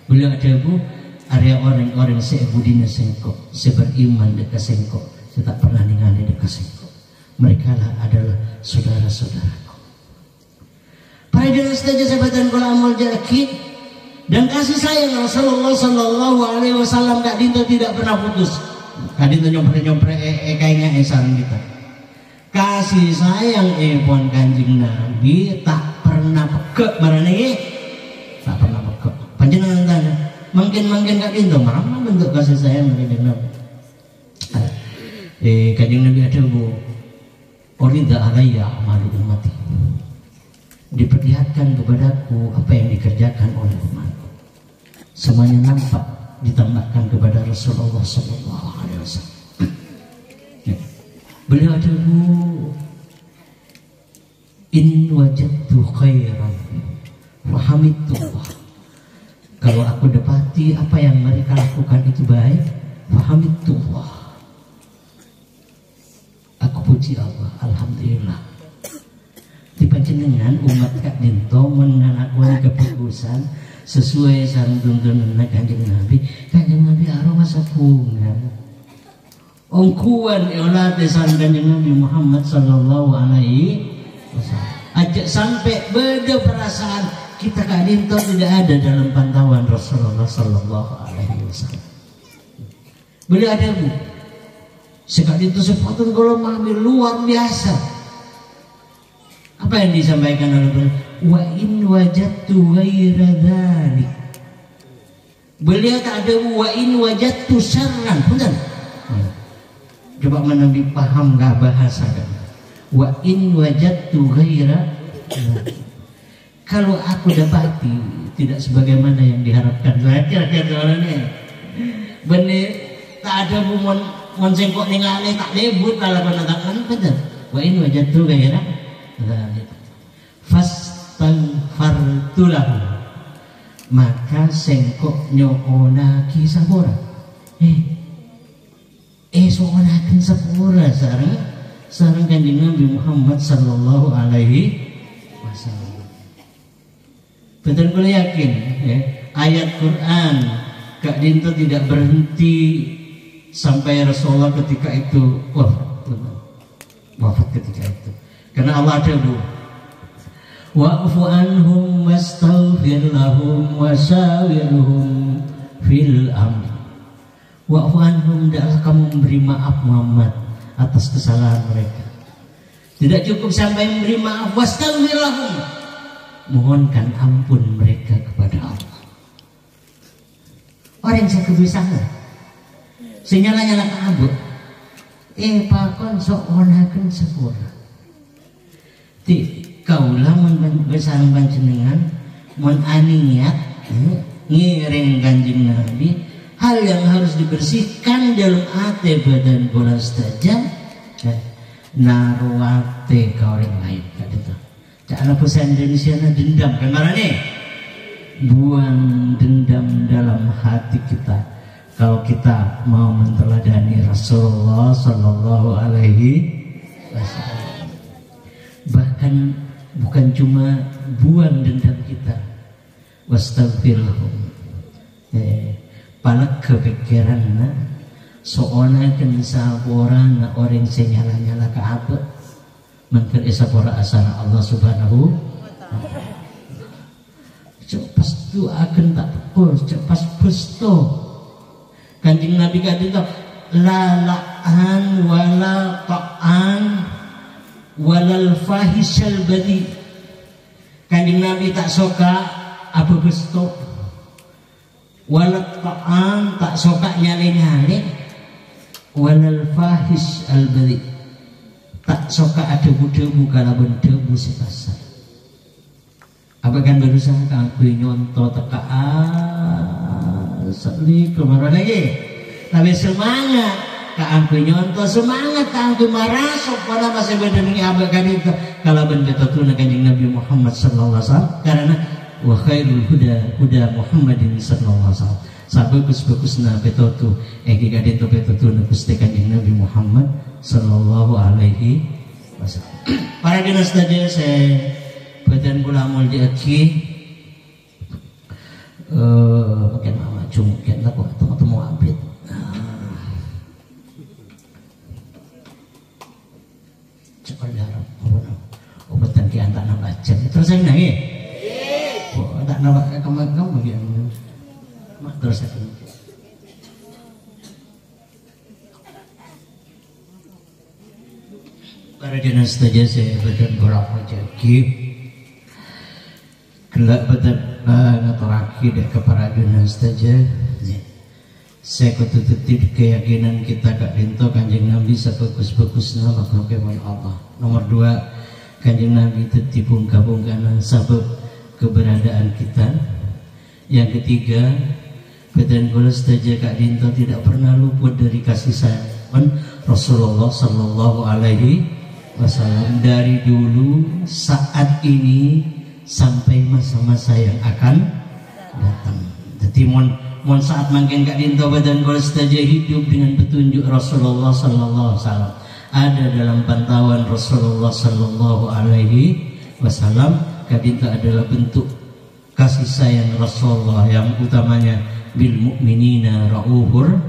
beliau ada bu area orang-orang saya budina sengkok saya beriman dekat sengkok saya tak pernah ningali dekat sengkok mereka lah adalah saudara-saudaraku. Para jelas saja sahabatan kula amal jaki dan kasih sayang Rasulullah Sallallahu Alaihi Wasallam Kak Dinto tidak pernah putus. Kak Dinto nyompre kayaknya sarang kita. Kasih sayang pon Kanjeng Nabi tak pernah pekek barane tak pernah pekek. Panjenengan tanya, mungkin Kak Dinto mana bentuk kasih sayang Kanjeng Nabi. Kanjeng Nabi ada bu, orida alayya amalu ummati. Diperlihatkan kepadaku apa yang dikerjakan oleh umatku. Semuanya nampak ditambahkan kepada Rasulullah Sallallahu Alaihi Wasallam. Beliau ada bu, in wajadtu khairan fahamidullah. Kalau aku dapati apa yang mereka lakukan itu baik, fahamidullah. Aku puji Allah, alhamdulillah. Dipanjenengan umat Kak Dinto mengalami keputusan sesuai sareng tuntunan Kanjeng Nabi. Kanjeng Nabi arwah sapungan ongkuan oleh sareng Kanjeng Nabi Muhammad Sallallahu Alaihi Wasallam. Ajak sampai beda perasaan kita Kak Dinto tidak ada dalam pantauan Rasulullah Sallallahu Alaihi Wasallam. Beliau ada bu, sekali itu sepotong kalau mami luar biasa. Apa yang disampaikan oleh beliau? Wa in wajadtu ghaira dzalik. Beliau tak ada wa in wajadtu syarran. Benar? Coba mana dipaham enggak bahasa kan? Wa in wajadtu ghaira. Kalau aku dapati tidak sebagaimana yang diharapkan. Kira-kira orangnya. Benar tak ada mon sengkok ningali tak lebut kalau penatakan benar. Wa in wajadtu ghaira fastaghfartu lahu, maka sengkok nyoonaki sapura soonaken sapura sareng Kanjeng Nabi Muhammad Sallallahu Alaihi Wasallam. Betul kula yakin ayat Quran Kak Dinto tidak berhenti sampai Rasulullah ketika itu wafat ketika itu. Karena Allah ada bu, wa'fu anhum wastaghfir lahum wasyawirhum fil amr. Wa'fu anhum, hendaklah kamu memberi maaf Muhammad atas kesalahan mereka. Tidak cukup sampai memberi maaf, wastaghfir lahum, mohonkan ampun mereka kepada Allah. Orang yang saya kebiasaan, senyala-nyala kabut, pakon sok onaken sepura. Kaulah bersama panjenengan mon aniat ngiring Kanjeng Nabi, hal yang harus dibersihkan dalam hati badan bola saja naruate ke orang lain kan itu. Cara bahasa Indonesia dendam kan marane. Buang dendam dalam hati kita. Kalau kita mau menteladani Rasulullah Sallallahu Alaihi Wasallam. Bahkan bukan cuma buang dendam kita, wastaghfirullah. Palak kepikiran seonaken sapora orang senyala-nyala ke apa menteri sapora asana Allah Subhanahu wa ta'ala. Cepas tu akan tak pukul, cepas pusto. Kanjeng Nabi kata la la'an wala fahishal badi. Kanjeng Nabi tak soka apa besto, walat ta'am tak soka nyale-nyale, walal fahish al badi tak soka ada debu kalaban debu sekasar. Apa kan berusaha kangku nyonto teka asli kemarin lagi, tapi semangat kangku nyonto, semangat kangku marasok pada masa bedani abad kan itu kalaban betul Kanjeng Nabi Muhammad sallallahu alaihi wasallam, karena wa khairul huda Muhammadin sallallahu alaihi wasallam. Sabagus-bagusna betotu egi kadin to betotu na Gusti Kanjeng Nabi Muhammad sallallahu alaihi wasallam. Para dinas saja saya badan kula mul di aki makin mama cung ken lah kok temu abit. Cepat darah obatan ki antak nang baca. Terus saya nang tak nampak kamu bagian mak terus aku para dinas saja saya badan berapa jaki gelak badan ngaturaki dek ke para dinas saja saya ketutup keyakinan kita Kak Rinto Kanjeng Nabi sebagus-bagusnya makhluk Allah. Nomor 2 Kanjeng Nabi tetipung-kabungkan sabab keberadaan kita. Yang ketiga, badan kula saja Kak Dinto tidak pernah luput dari kasih sayang Rasulullah sallallahu alaihi wasallam dari dulu, saat ini sampai masa-masa yang akan datang. Jadi mon saat mangken Kak Dinto badan kula saja hidup dengan petunjuk Rasulullah sallallahu alaihi wasallam, ada dalam pantauan Rasulullah sallallahu alaihi wasallam. Kak Dinto adalah bentuk kasih sayang Rasulullah yang utamanya bil mukminina raufur.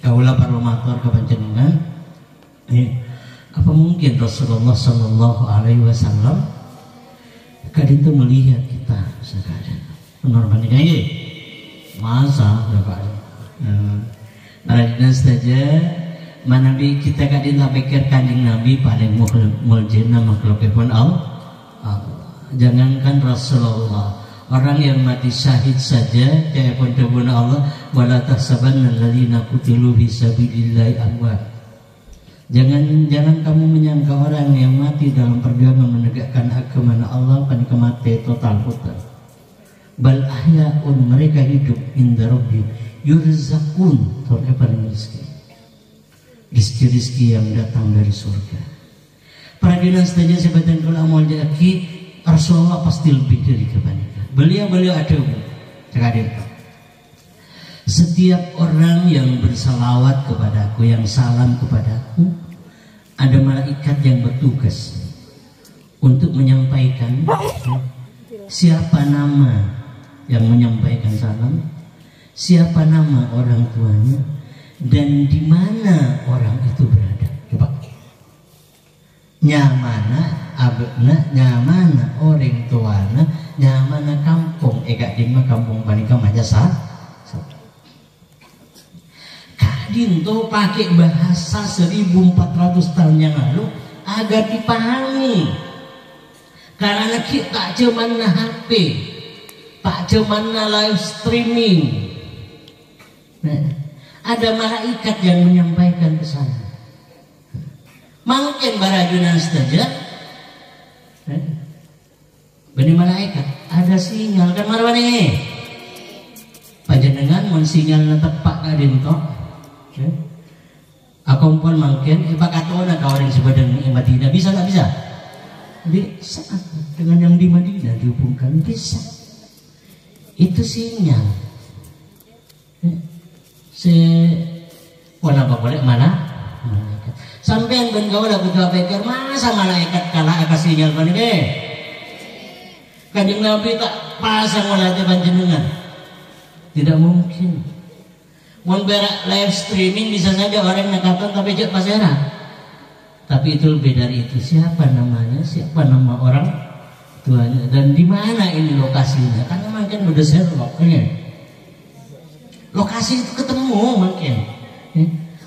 Kaulah parlomator kepanjenengan. Apa mungkin Rasulullah sallallahu alaihi wasallam Kak Dinto melihat kita sekarang normal ini masa berapa ada saja mana kita Kak Dinto pikir Kanjeng Nabi paling muljina makhluk pun Allah. Jangankan Rasulullah, orang yang mati syahid saja kayak pun Allah, wala tahsabanna alladziina qutilu fi sabilillahi amwat. Jangan kamu menyangka orang yang mati dalam perjuangan menegakkan agama Allah pada kematian total putar. Bal ahyaun, mereka hidup inda rabbi yurzaqun, oleh paling rizki yang datang dari surga. Para dinas saja sebatan kalau amal jaki Rasulullah pasti lebih dari kebaikan. Beliau ada cakap. Setiap orang yang bersalawat kepadaku, yang salam kepadaku, ada malaikat yang bertugas untuk menyampaikan siapa nama yang menyampaikan salam, siapa nama orang tuanya, dan di mana orang itu berada. Coba. Nyamana abna, nyamana orang tuana, nyamana kampung ega dima kampung panika majasa. Kak Dinto pakai bahasa 1400 tahun yang lalu agar dipahami. Karena kita cuman na HP, tak cuman na live streaming. Nah, ada malaikat yang menyampaikan ke sana. Mungkin barajunan saja bani malaikat ada sinyal kan marwani panjenengan mun sinyal tepak Kak Dinto aku pun mungkin pakatona ka orang sebadang di Madinah bisa tak bisa dengan yang di Madinah dihubungkan bisa itu sinyal apa boleh mana sampai ben gaul aku jawab pikir masa malaikat kalah akan sinyal kan ini Kanjeng Nabi tak pasang melatih panjenengan, tidak mungkin. Mau berak live streaming bisa saja orang nakatan tapi cek pasera. Tapi itu lebih dari itu. Siapa namanya, siapa nama orang tuanya, dan di mana ini lokasinya? Karena mungkin udah serok, lokasi itu ketemu mungkin.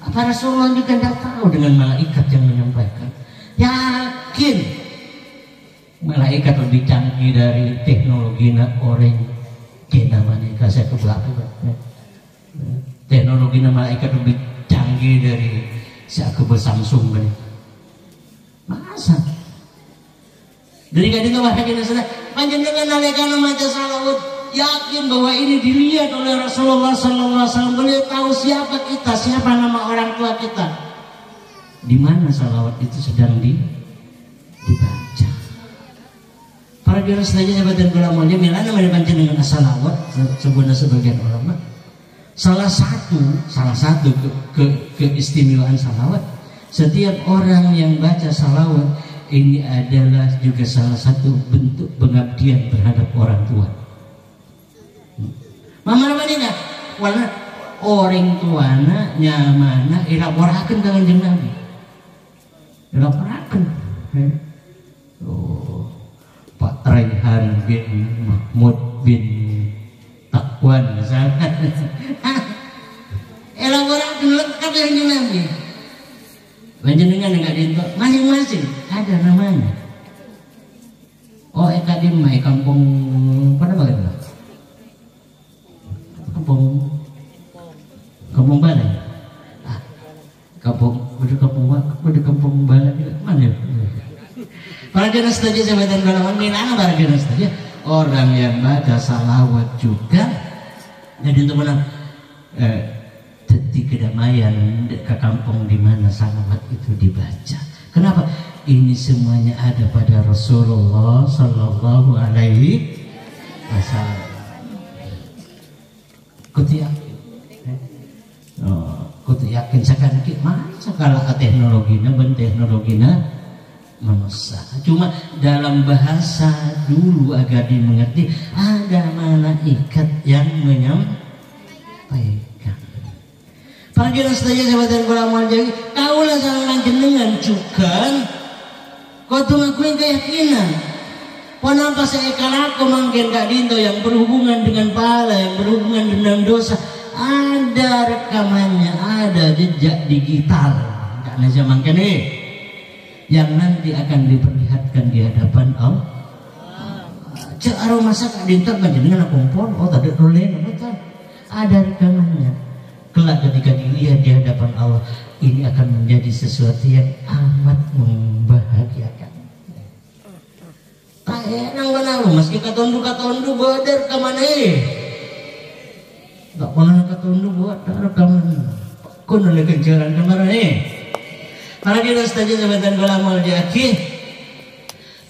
Apa Rasulullah juga tidak tahu dengan malaikat yang menyampaikan? Ya yakin malaikat lebih canggih dari teknologi orang Cina mereka saya kebelakang. Teknologi malaikat lebih canggih dari saya ke Samsung kan. Masa? Dari kadang itu wahai sudah panjenengan nalika maca salawat yakin bahwa ini dilihat oleh Rasulullah Sallallahu Alaihi Wasallam. Beliau tahu siapa kita, siapa nama orang tua kita. Di mana salawat itu sedang dibaca. Para jurus saja jabatan ulama dia bilang nama panjenengan salawat sebenarnya sebagian ulama. Salah satu keistimewaan salawat. Setiap orang yang baca salawat ini adalah juga salah satu bentuk pengabdian terhadap orang tua. Mama mana warna orang tuana nyamana ilaporakeun ka Kanjeng Nabi. Ilaporakeun. Oh, Pak Raihan bin Mahmud bin Takwan misalkan. Ilaporakeun lengkap Kanjeng Nabi. Panjenengan enggak dinto masing-masing ada namanya. Oh, eka di mai kampung pada bagian mana? Kampung Balai. Kampung Balai mana? Para jenis saja jabatan golongan minang para jenis saja orang yang baca salawat juga. Jadi untuk menang kedamaian ke kampung di mana salawat itu dibaca. Kenapa? Ini semuanya ada pada Rasulullah Sallallahu Alaihi Wasallam. Kutu yakin sekarang sekala teknologinya ben teknologinya manusia. Cuma dalam bahasa dulu agar dimengerti ada malaikat yang menyampaikan. Panggilan saja jabatan ulama jadi kaulah sareng jenengan cukan kudu ngakuin keyakinan. Kenapa saya kalaku mangkin gak dinto yang berhubungan dengan pahala, yang berhubungan dengan dosa, ada rekamannya, ada jejak digital. Karena zaman kini yang nanti akan diperlihatkan di hadapan Allah. Cek aroma masak dinto panjenengan kumpul, oh tadi rolen betul. Ada rekamannya. Kelak ketika dilihat di hadapan Allah, ini akan menjadi sesuatu yang amat membahagiakan. Nang benar meski katondu badar ke mana tak pernah katondu buat rekaman kun oleh kencaran kemarin para kita saja jabatan ulama jaki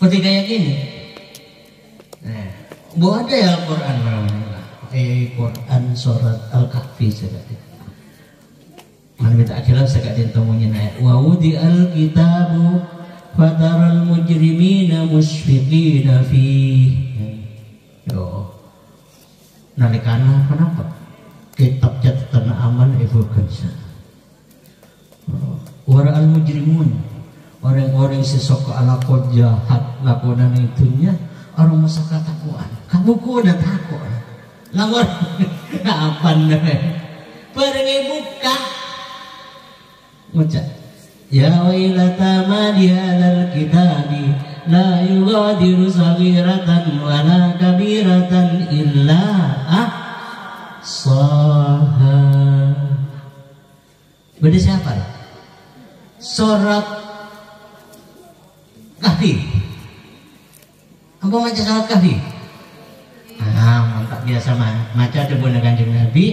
ketika yakini buat ada Al-Quran Quran surat Al-Kahfi sudah mana kita akhirnya sekadar ditemunya ayat wa wudi al-kitabu fataral mujrimina musfiqina fihi. Yo. Nalikana kenapa? Kitab catatan amal evokan. Wara al mujrimun, orang-orang sesok alaqad jahat lakonan itunya orang masa katakuan. Kamu ku udah takut. Lawan apaan deh? Bareng buka. Ngucap. Ya wailata ma di halal kitabi la yughadiru saghiratan wala kabiratan illa ahsaha. Beda siapa? Surat Kahfi. Ampun baca surat Kahfi. Mantap biasa maca debu Kanjeng Nabi.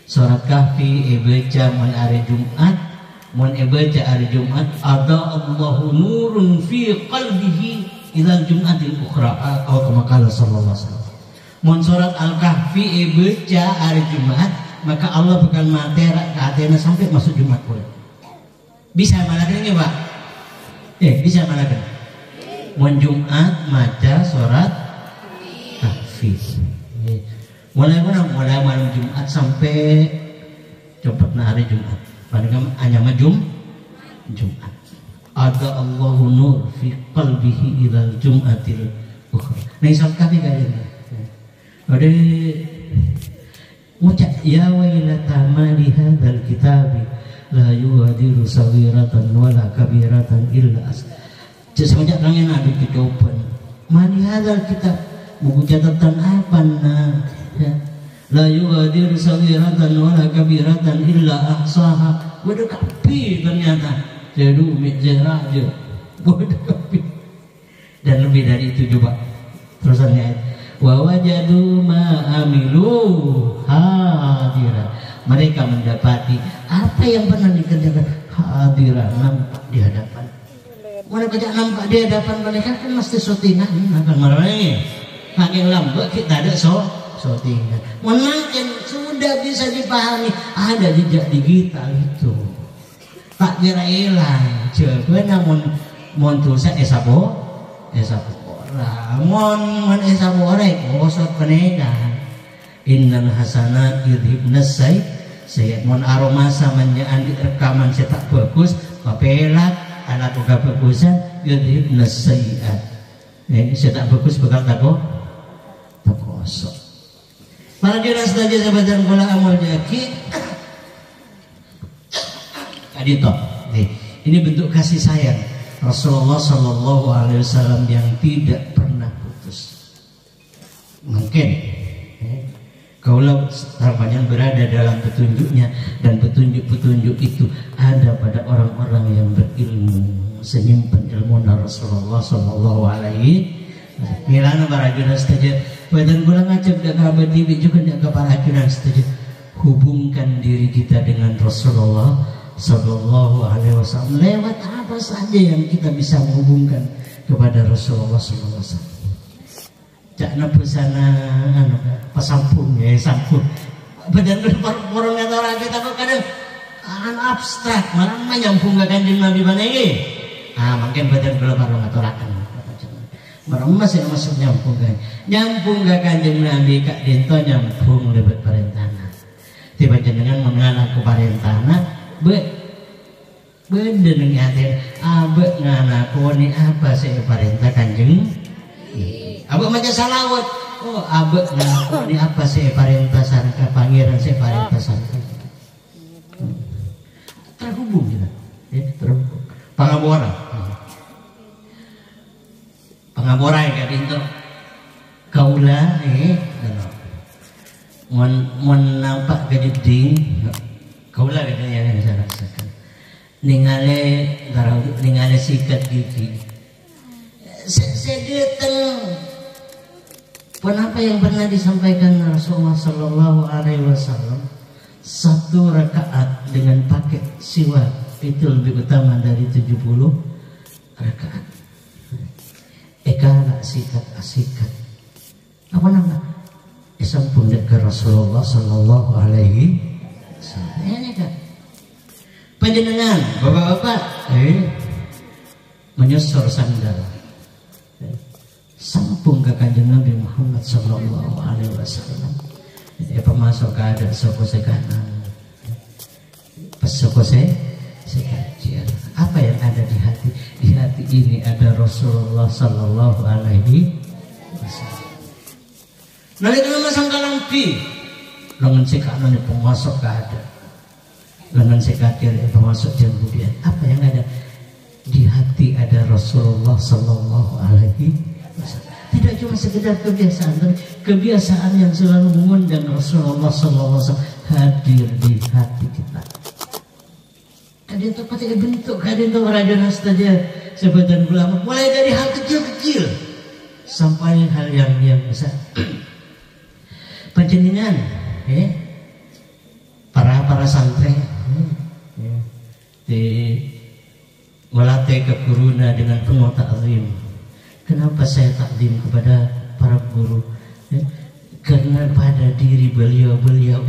Surat Kahfi baca mun hari Jumat. Mun baca hari Jumat ada Allahu nurun fi qalbihi ila Jumatil ukhra atau kama qala sallallahu alaihi wasallam. Mun surat Al-Kahfi baca hari Jumat maka Allah bakal matera ke hatena sampai masuk Jumat pula. Bisa malakan nggih, Pak? Bisa malakan. Mun Jumat maca surat Kahfi. Mulai malam Jumat sampai cepatna hari Jumat. Padahal hanya Jumat. Ada Allahu nur fi qalbihi ila Jumatil ukhra. Nah, surat Kahfi kalian. Ada ngucap ya wailata ma li hadzal kitabi la yughadiru saghiratan wala kabiratan illa Semenjak tangan ada kecoban. Mani hadal kita buku catatan apa nah? Ya. La yughadiru saghiratan wala kabiratan illa ahsaha. Bodoh kapi ternyata. Jadi mikjera aja. Bodoh kapi. Dan lebih dari itu coba. Terusannya wa wajadu ma amilu hadira. Mereka mendapati apa yang pernah dikerjakan hadira, nampak di hadapan. Mana kerja nampak di hadapan mereka kan mesti syutingan akan meraih. Makin lambat kita ada syutingan. Mungkin sudah bisa dipahami ada jejak digital itu. Tak kira hilang. Coba namun montusa esabo ora. Mon esabo ora kosot penega. Innal hasanat yudhibnas sayyi'at. Mon aroma samanya andi rekaman cetak bagus, papelat anak buka bagusan yudhibnas sayyi'at. Ini cetak bagus bakal tako kosong. Para jelas saja sahabat kula amal jaki. Adito. Ini bentuk kasih sayang Rasulullah Shallallahu Alaihi Wasallam yang tidak pernah putus. Mungkin kaulah ramalan berada dalam petunjuknya, dan petunjuk-petunjuk itu ada pada orang-orang yang berilmu, senyimpan ilmu Rasulullah Sallallahu Alaihi Wasallam. Milana para junas saja, badan gula ngajak dak kabar TV juga dak para junas saja. Hubungkan diri kita dengan Rasulullah Sallallahu Alaihi Wasallam. Lewat apa saja yang kita bisa menghubungkan kepada Rasulullah Sallallahu Alaihi Wasallam. Jangan pesana pasampung ya sampung. Badan orang kata orang kita kok kadang abstrak, malah menyambung ke kanjeng Nabi mana ini? Makin badan kalau orang kata orang malah masih masuk nyambung ke kanjeng Nabi kak Dinto nyambung lebet parentana. Tiba jenengan mengalah ke parentana, benda nengatin, ngana koni apa sih parenta kanjeng? Abah macam salawat. Oh, abah ngaku ini apa sih parenta sarka pangeran sih parenta sarka. Terhubung kita, terhubung. Pangabora yang kata itu kaula mon nampak geding kaula katanya yang saya rasakan. Ningali sikat gigi. Sedeteng. Apa yang pernah disampaikan Rasulullah Sallallahu Alaihi Wasallam, satu rakaat dengan pakai siwak itu lebih utama dari 70 rakaat. Eka sikat asikat. Apa nama? Sampun dekat Rasulullah Sallallahu Alaihi Wasallam. Ini kan. Panjenengan, bapak-bapak, menyosor sandal. Sampung ke kanjeng Nabi Muhammad Sallallahu Alaihi Wasallam. Pemasok ada soko sekanan, pesoko sekajian. Apa yang ada di hati? Di hati ini ada Rasulullah Sallallahu Alaihi Wasallam. Nalika masang kalampi, lengan sekanan pemasok ada, lengan sekatir pemasok kemudian. Apa yang ada di hati ada Rasulullah Sallallahu Alaihi Wasallam. Tidak cuma sekedar kebiasaan, tapi kebiasaan yang selalu mengundang Rasulullah SAW hadir di hati kita. Kadang itu pakai bentuk, kadang itu merajana saja sebutan ulama. Mulai dari hal kecil-kecil sampai hal yang besar. Panjenengan, para santri, di melatih kekuruna dengan penuh ta'zim. Kenapa saya takdim kepada para guru? Karena pada diri beliau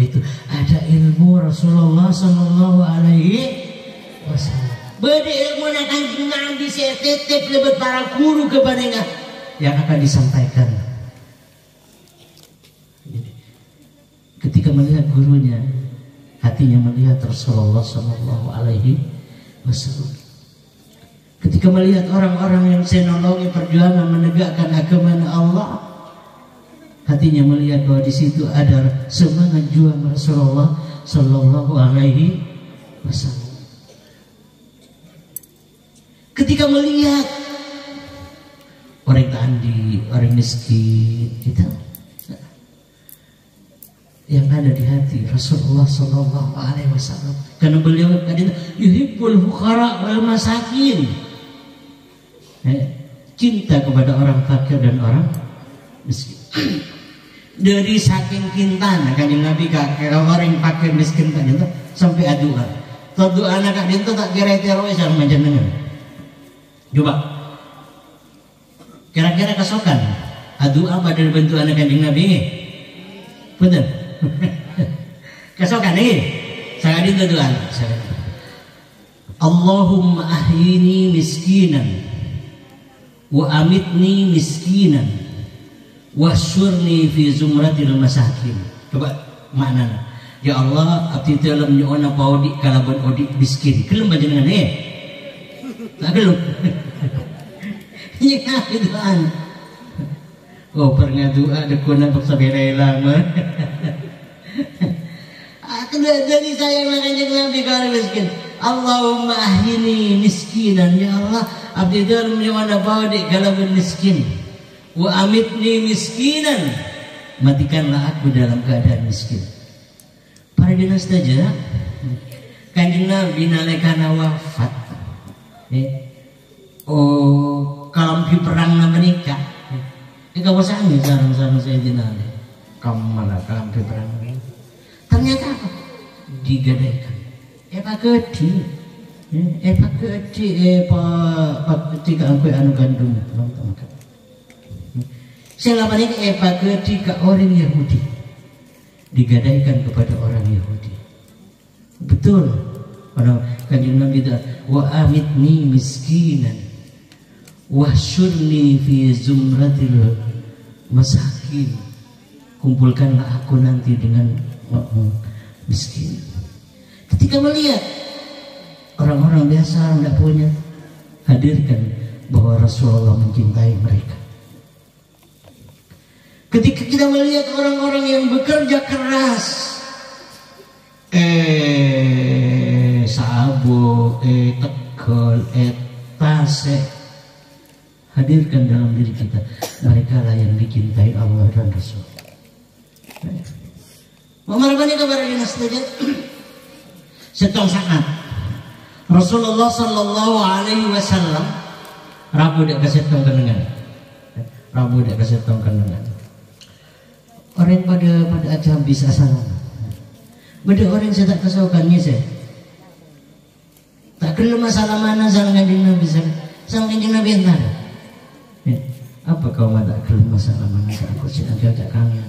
itu ada ilmu Rasulullah Sallallahu Alaihi Wasallam. Beda ilmu yang kanjeng Nabi saya titip lebih para guru kepada yang akan disampaikan. Ketika melihat gurunya, hatinya melihat Rasulullah Sallallahu Alaihi Wasallam. Ketika melihat orang-orang yang senolongi perjuangan menegakkan agama Allah, hatinya melihat bahwa di situ ada semangat juang Rasulullah Sallallahu Alaihi Wasallam. Ketika melihat orang miskin gitu. Yang ada di hati Rasulullah Sallallahu Alaihi Wasallam, karena beliau tadi yuhibbul fuqara wal masakin, cinta kepada orang fakir dan orang miskin. Dari saking cintanya kanjeng Nabi kalau orang fakir miskin kan itu sampai adua. Tuh doa anak itu tak kira terus yang menjenengan. Coba, kira-kira kesokan adua apa dari bentuk anak kanjeng Nabi ini? Betul. Kesokan ini saya itu doa. Allahumma ahyini miskinan wa amitni miskinan wasyurni fi zumratil masakin. Coba maknanya, ya Allah abdi dalam nyuona paudi kalaban odi miskin kelem panjenengan tak kelem. Ya itu an oh pernah doa dekuna paksa bere lama. Jadi saya makanya Nabi kalau miskin, Allahumma ahyini miskinan, ya Allah abdi dalam nyuona paudi kalaban miskin, wa amitni miskinan, matikanlah aku dalam keadaan miskin. Para dinas saja kanjeng Nabi nalekana wafat kalampi perang na menikah kawasannya sarang-sarang Sayyidina Ali kamana kalampi perang ternyata apa? Digadaikan epa kedi tiga angkui anu gandum selama ini epa kedi ke orang Yahudi digadaikan kepada orang Yahudi. Betul. Karena kanjeng Nabi itu wa amitni miskinan wahsyurni fi zumratil masakin, kumpulkanlah aku nanti dengan miskin. Ketika melihat orang-orang biasa tidak punya, hadirkan bahwa Rasulullah mencintai mereka. Ketika kita melihat orang-orang yang bekerja keras, sabo, tegol, tase, hadirkan dalam diri kita, mereka lah yang dicintai Allah dan Rasul. Memarabani kepada dinas saja. Setong saat Rasulullah Sallallahu Alaihi Wasallam Rabu dak kasetong kenengan, Rabu dak kasetong kenengan. Orang pada aja bisa salam. Beda orang saya tak kesokannya saya. Tak kira masalah mana sang kanjeng Nabi sang kanjeng Nabi entar. Apa kau tak kira masalah mana aku sih agak kangen.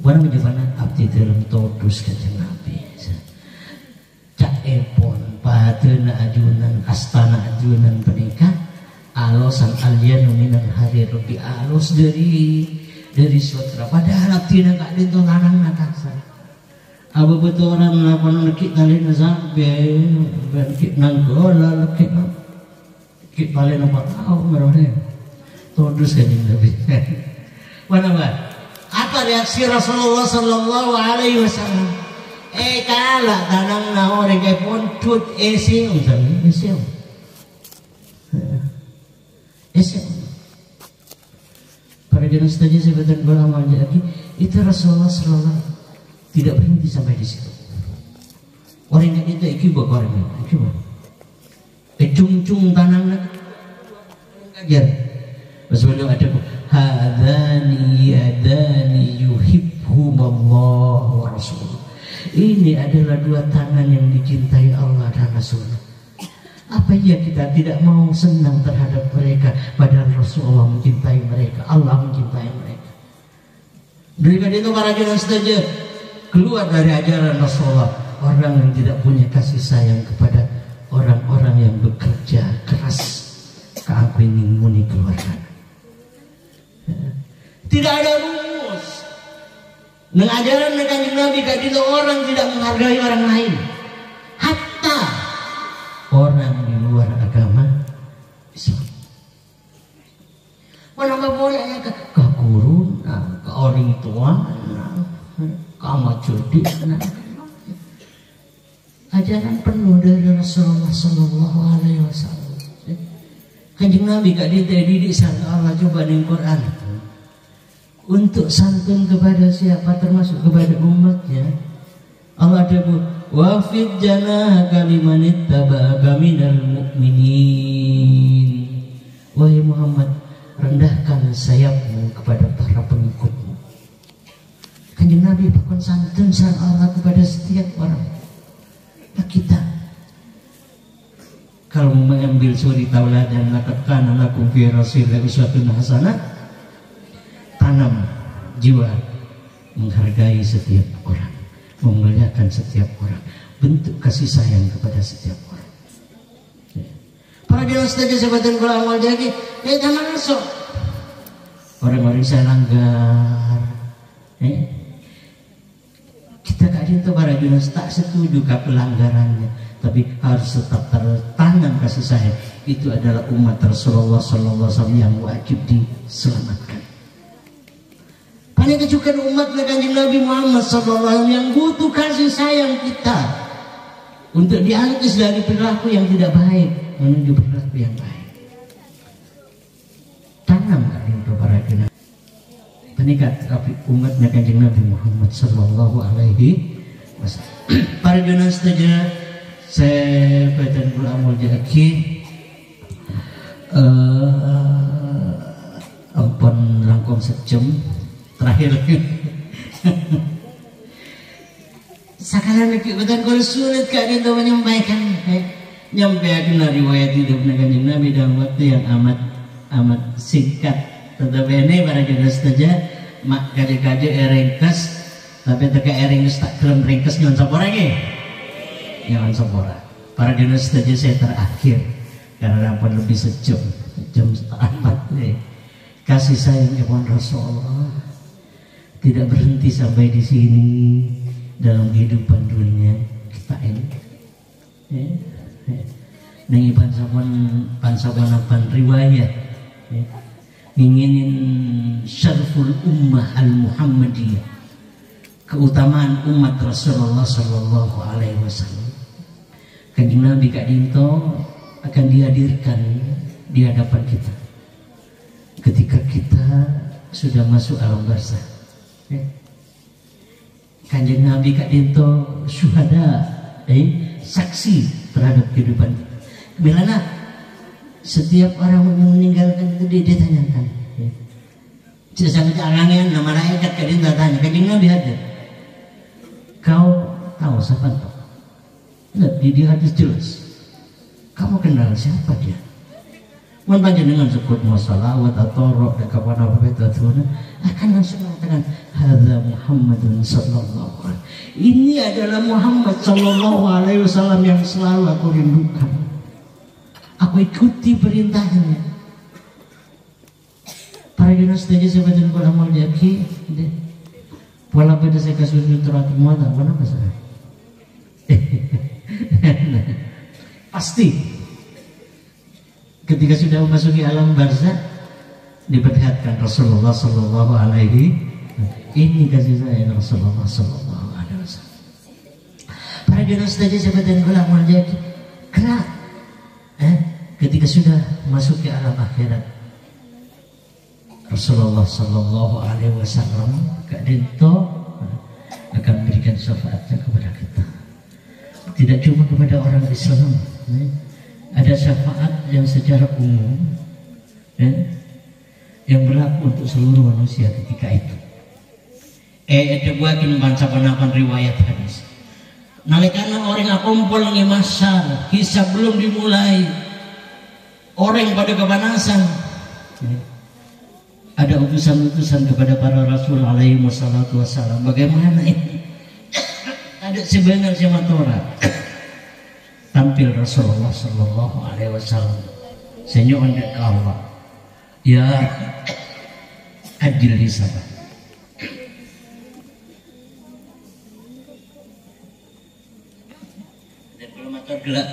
Bukan bagaimana abdi dalam todus kanjeng Nabi. Cak epon pahatena ajunan astana ajunan penikah alosan alian minan hari rupi alos dari suatra padahal abdina kak dinto tanang nakasa abu betul orang melakukan lekik talin sampai lekik nanggola lekik talin apa tahu mereka todus kanjeng Nabi. Mana apa reaksi Rasulullah Sallallahu Alaihi Wasallam? Kalah tanang na orang kay puntut esiong para jenis tadi sebentar lama lagi itu Rasulullah Sallallahu tidak berhenti sampai di situ. Orang yang itu ikibak orang itu cung tanang ngajar Rasulullah ada hadani yadani yuhibbumallah wa rasuluh. Ini adalah dua tangan yang dicintai Allah dan Rasulullah. Apa ya kita tidak mau senang terhadap mereka, padahal Rasulullah mencintai mereka, Allah mencintai mereka. Daripada itu para jemaah saja keluar dari ajaran Rasulullah, orang yang tidak punya kasih sayang kepada orang-orang yang bekerja keras, keangkuh ingin muni keluarga. Tidak ada rumus. Dengan ajaran kanjeng Nabi kadang orang tidak menghargai orang lain, hatta orang di luar agama Islam. Mana nggak boleh ya ke guru, ke orang tua, ke amat judi. Ajaran penuh dari Rasulullah Sallallahu Alaihi Wasallam. Kanjeng Nabi gak didik sama Allah coba di Quran untuk santun kepada siapa, termasuk kepada umatnya. Allah ada wafid janahaka liman ittaba'aka minal mu'minin. Wahai Muhammad, rendahkan sayapmu kepada para pengikutmu. Kanjeng Nabi bahkan santun sama Allah kepada setiap orang. Nah kita kalau mengambil suri tauladan laqad kana lakum fi rasulillahi uswatun hasanah, tanam jiwa menghargai setiap orang, memuliakan setiap orang, bentuk kasih sayang kepada setiap orang. Para dewan saja sebatan kula amal jadi, jangan masuk. Orang-orang saya langgar, kita kadang itu para dewan tak setuju ke pelanggarannya, tapi harus tetap tertanam kasih sayang. Itu adalah umat Rasulullah Sallallahu Alaihi Wasallam yang wajib diselamatkan. Hanya kecuali umat Kanjeng Nabi Muhammad Sallallahu Alaihi Wasallam yang butuh kasih sayang kita untuk diangkis dari perilaku yang tidak baik menuju perilaku yang baik. Tanam kadang itu para dewan. Peningkat umatnya Kanjeng Nabi Muhammad Sallallahu Alaihi Wasallam. Para dewan setuju. Saya badan beramal jaki ampun langkung sejam terakhir sekarang lagi badan kalau sulit kalian untuk menyampaikan nyampaikan riwayat hidup Kanjeng Nabi dalam waktu yang amat singkat. Tetapi ini para jenis saja mak kaji-kaji ringkas, tapi terkait ringkas tak kelem ringkas nyon sapora lagi. Jangan sempurna. Para dinas saja saya terakhir karena rapat lebih sejam 3:30 nih. Kasih sayang kepada Rasulullah tidak berhenti sampai di sini dalam kehidupan dunia kita ini. Nengi pansaban riwayat inginin syarful ummah al-Muhammadiyah, keutamaan umat Rasulullah Sallallahu Alaihi Wasallam. Kanjeng Nabi Kak Dinto akan dihadirkan di hadapan kita ketika kita sudah masuk alam barzah. Kanjeng Nabi Kak Dinto syuhada, saksi terhadap kehidupan kita. Bilana setiap orang yang meninggalkan itu dia tanyakan. Jangan jangan nama malaikat Kak Dinto tanya, Kanjeng Nabi hadir. Kau tahu siapa itu? Enggak, di hadis jelas. Kamu kenal siapa dia? Dengan sebut masalawat atau roh dan kepada apa akan langsung mengatakan hadza Muhammadun sallallahu alaihi. Ini adalah Muhammad sallallahu alaihi wasallam yang selalu aku rindukan. Aku ikuti perintahnya. Para jenis saja sebagian beramal jaki. Pola pada saya kasus terakhir muatan, kenapa saya? Pasti ketika sudah memasuki alam barzah diperlihatkan Rasulullah Sallallahu Alaihi. Ini kasih sayang Rasulullah Sallallahu Alaihi Wasallam. Para jenis saja sebagian ulama jadi kelak ketika sudah masuk ke alam akhirat, Rasulullah Sallallahu Alaihi Wasallam Kak Dinto akan memberikan syafaatnya kepada kita. Tidak cuma kepada orang Islam, ada syafaat yang secara umum yang berlaku untuk seluruh manusia ketika itu. Ada buatin bancapan riwayat hadis. Nalikana orang kumpul di masyar, hisab belum dimulai, orang pada kepanasan. Ada utusan-utusan kepada para Rasul alaihi wassalatu wassalam. Bagaimana ini? Ada sebenarnya matora tampil Rasulullah Sallallahu Alaihi Wasallam senyum ke Allah, ya adil di sana. Dan kalau mator gelap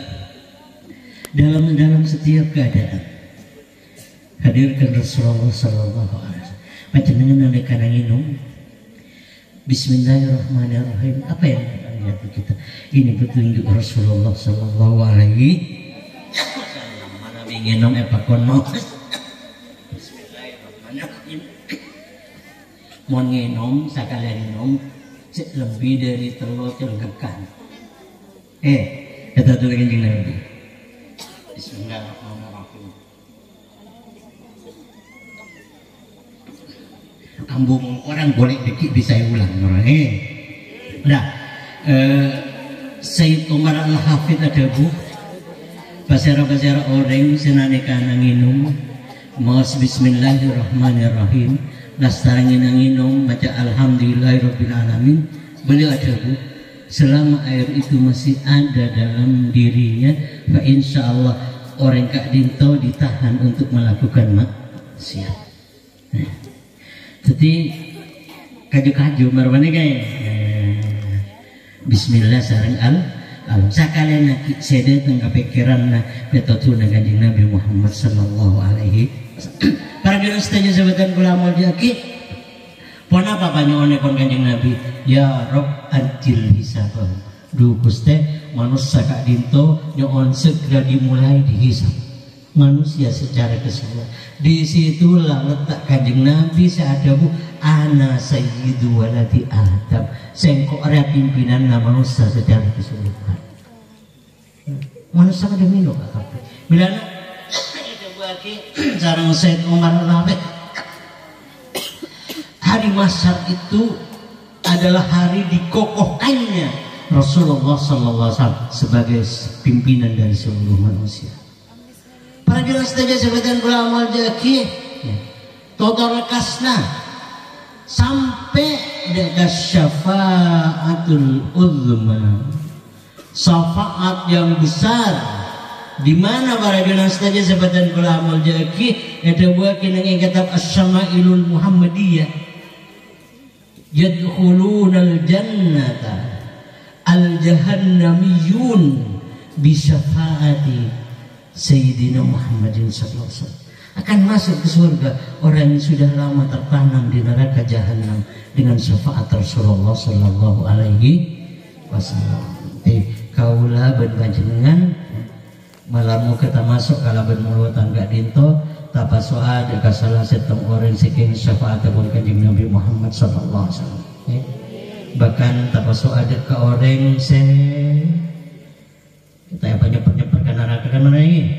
dalam setiap keadaan hadirkan Rasulullah Sallallahu Alaihi Wasallam. Macam dengan karena minum Bismillahirrahmanirrahim. Apa yang lihat kita? Ini petunjuk Rasulullah Sallallahu Alaihi Wasallam. Mana ngenom epakon mau. Bismillahirrahmanirrahim. Mau ngenom sakalian ngenom lebih dari telur celengkekan. Kita tuh Kanjeng Nabi. Bismillahirrahmanirrahim. Ambung orang boleh dikit bisa ulang orang. Nah, Sayyid Umar Al-Hafidh ada bu pasara-pasara orang senane kana nginum maos bismillahirrahmanirrahim nastarangin nginum baca alhamdulillahirrabbilalamin. Beliau ada bu, selama air itu masih ada dalam dirinya, fa insya Allah orang kak dinto ditahan untuk melakukan maksiat. Jadi kaju-kaju marwane kae. Bismillah sareng al sakalian nak sede teng kepikiran na petotuna Kanjeng Nabi Muhammad sallallahu alaihi wasallam. Para jurus tanya sebatan kula mau jaki. Pon apa panyoone kon Kanjeng Nabi? Ya Rabb ajil hisabah. Du Gusti manusia kak dinto nyoon segera dimulai dihisab. Manusia secara keseluruhan. Disitulah letak Kanjeng Nabi seadabu ana sayyidu waladi Adam. Sengkok area pimpinan manusia secara keseluruhan. Manusia ada minum apa? Bila itu bagi sareng Sayyid Umar Al-Hafidh. Hari Mahsyar itu adalah hari dikokohkannya Rasulullah SAW sebagai pimpinan dari seluruh manusia. Para jelas saja sebatan ulama jaki total lekasna sampai ada syafaatul uzma, syafaat yang besar, di mana para jelas saja sebatan ulama jaki ada buat kena kitab Asy-Syama'ilul Muhammadiyah yadkhulunal jannata al-jahannamiyun bi syafaati Sayyidina Muhammadin sallallahu alaihi wasallam. Akan masuk ke surga orang yang sudah lama tertanam di neraka jahanam dengan syafaat Rasulullah sallallahu alaihi wasallam. Kaulah ben panjenengan malammu kita masuk kala ben mulutan gak dinto tapa soal ka salah setong orang saking syafaat pun Kanjeng Nabi Muhammad sallallahu alaihi wasallam. Bahkan tapa soal ka orang kita yang penyebar neraka kan mana ini?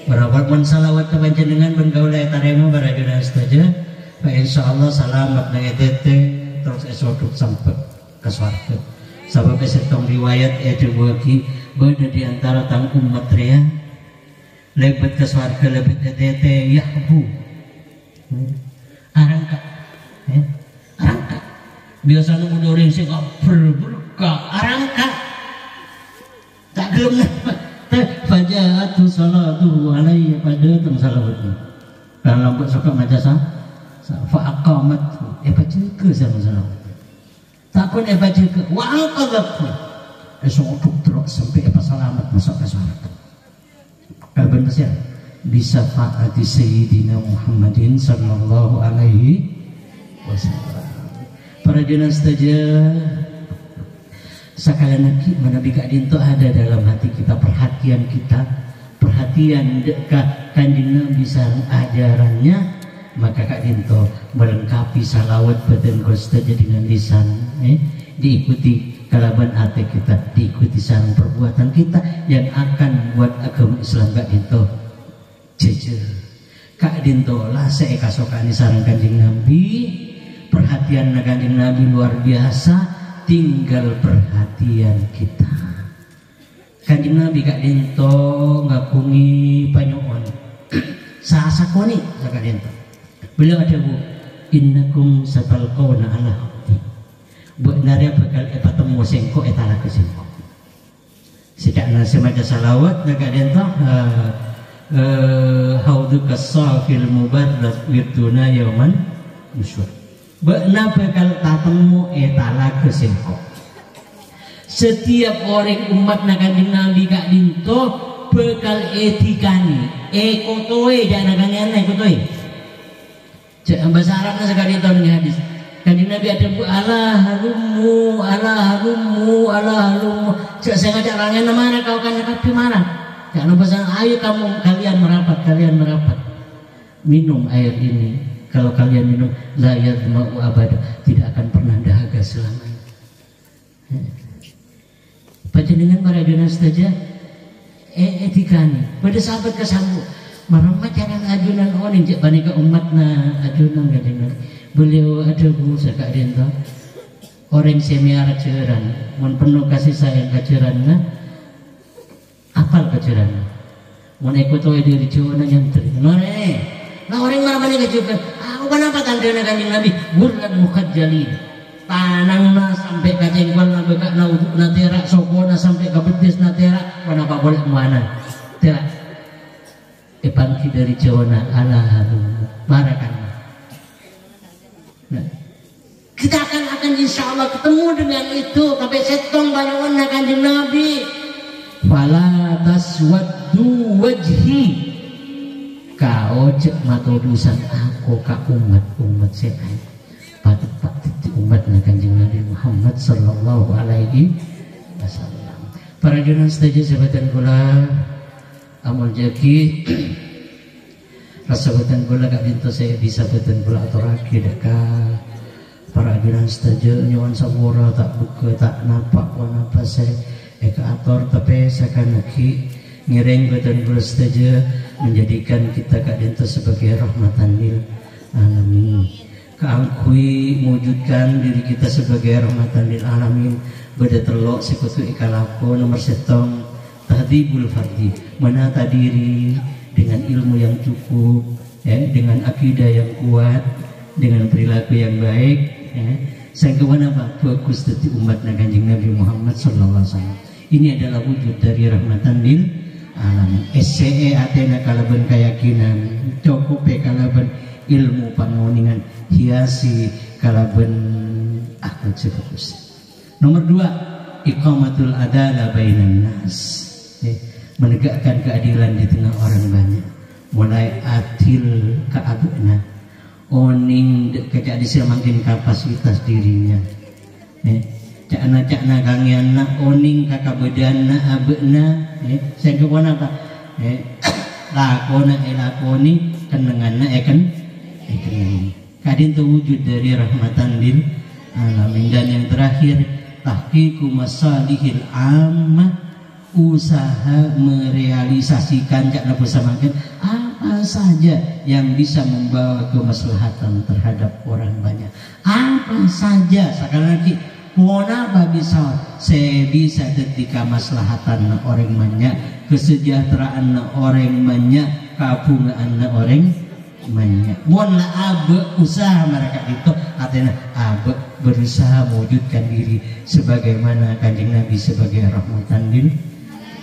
Berapa pun salawat ke panjenengan pun kau leh tarema barajuna saja. Insya Allah salamat dengan tete terus esok sampai ke surga. Sebab setong riwayat ada bagi berada di antara tang umat ria lebet ke surga lebet tete yahbu. Arangka, arangka. Biasanya udah orang sih berberkah arangka. Tak gelem fajatu salatu alaihi pada teng salawatnya. Kan lampu sok maca fa aqamat baca ke sama salawat. Takun baca ke wa aqadat. Esok terus sampai selamat masuk ke surga. Kapan sih? Bisa faati Sayyidina Muhammadin sallallahu alaihi wasallam. Para jenas saja sekalian lagi Nabi Kak Dinto ada dalam hati kita, perhatian dekat Kanjeng Nabi sareng ajarannya, maka Kak Dinto melengkapi salawat badan kosta dengan lisan diikuti kalaban hati kita, diikuti sareng perbuatan kita yang akan buat agama Islam Kak Dinto jejer. Kak Dinto lah saya kasokani sareng Kanjeng Nabi, perhatian Kanjeng Nabi luar biasa. Tinggal perhatian kita. Kanjeng Nabi Kak Dinto ngakungi panyoon. Sasakoni Kak Dinto. Beliau ada bu, innakum satalqawna ala hati. Buat naria bakal patemu sengko etala ke sengko. Sedakna semaca salawat Kak Dinto hauduka safil mubarrak wirtuna yauman musyur. Bakna bakal tatemu etala kesengko. Setiap orang umat Kanjeng Nabi Kak Dinto bakal etikani ekotoe jangan kangen ekotoe. Bahasa Arabnya sekali tahun ini hadis. Kanjeng Nabi ada bu Allah harumu. Cak saya ngajak rangen mana kau kan kapi mana? Jangan pesan, ayo kalian merapat. Minum air ini. Kalau kalian minum, la yadma'u abada, tidak akan pernah dahaga selamanya. Panjenengan para junas saja, etikani. Pada sahabat kesambut, meremah jangan ajunan oning cek panika umatna ajunan kadang. Beliau ada busa kak dento. Orang semiara ceran, mun penuh kasih sayang kaceranna, apal kaceranna. Mun ikut wae diri cowona nyantri. Nah orang mana kejukan. Aku kenapa tandana kanjeng Nabi? Burlan mukhajjalin. Tanangna sampai ka cengkol na beka na uduk na terak, sokona sampai ka betis na terak. Kenapa boleh mana? Terak. Epangki dari cowona alahamu. Marakan. Nah, kita akan insya Allah ketemu dengan itu. Tapi setong banyak kanjeng Nabi. Fala taswaddu wajhi. Kau cek matodusan aku ka umat saya patut umat kanjeng Nabi Muhammad sallallahu alaihi wasallam. Para junaan setuju sahabatan kula amal jaki rasabatan kula gak dinto saya bisa beten kula aturake deka para junaan setuju nyawan sabura tak buka tak napak wana pasai eka atur tapi sakanaki ngiring beten kula setuju menjadikan kita kak dinto sebagai rahmatan lil alamin. Keangkui mewujudkan diri kita sebagai rahmatan lil alamin. Beda telok sekutu ikalako nomor setong tahdibul fardi, menata diri dengan ilmu yang cukup, dengan akidah yang kuat, dengan perilaku yang baik. Saya kewana apa? Bagus dari umat kanjeng Nabi Muhammad sallallahu alaihi wasallam. Ini adalah wujud dari rahmatan lil alamin. SCE atena kalaban keyakinan, cukup kalaban ilmu pangoningan, hiasi kalaban akhlak sefokus. Nomor 2, iqamatul adalah bainan nas. Menegakkan keadilan di tengah orang banyak. Mulai adil ke abuna, oning kejak disemakin kapasitas dirinya. Cakna kangianna oning kakabedanna abena. Saya kewana apa? Lakoni kenenganna kan kadin wujud dari rahmatan lil alamin. Dan yang terakhir tahqiqu masalihil ammah, usaha merealisasikan cakna bersamakan apa saja yang bisa membawa kemaslahatan terhadap orang banyak. Apa saja sekali lagi Kenapa saya bisa ketika maslahatan orang banyak, kesejahteraan orang banyak, kabungan orang banyak. Mohonlah abe usaha mereka itu, artinya abe berusaha mewujudkan diri sebagaimana kanjeng Nabi sebagai rahmatan lil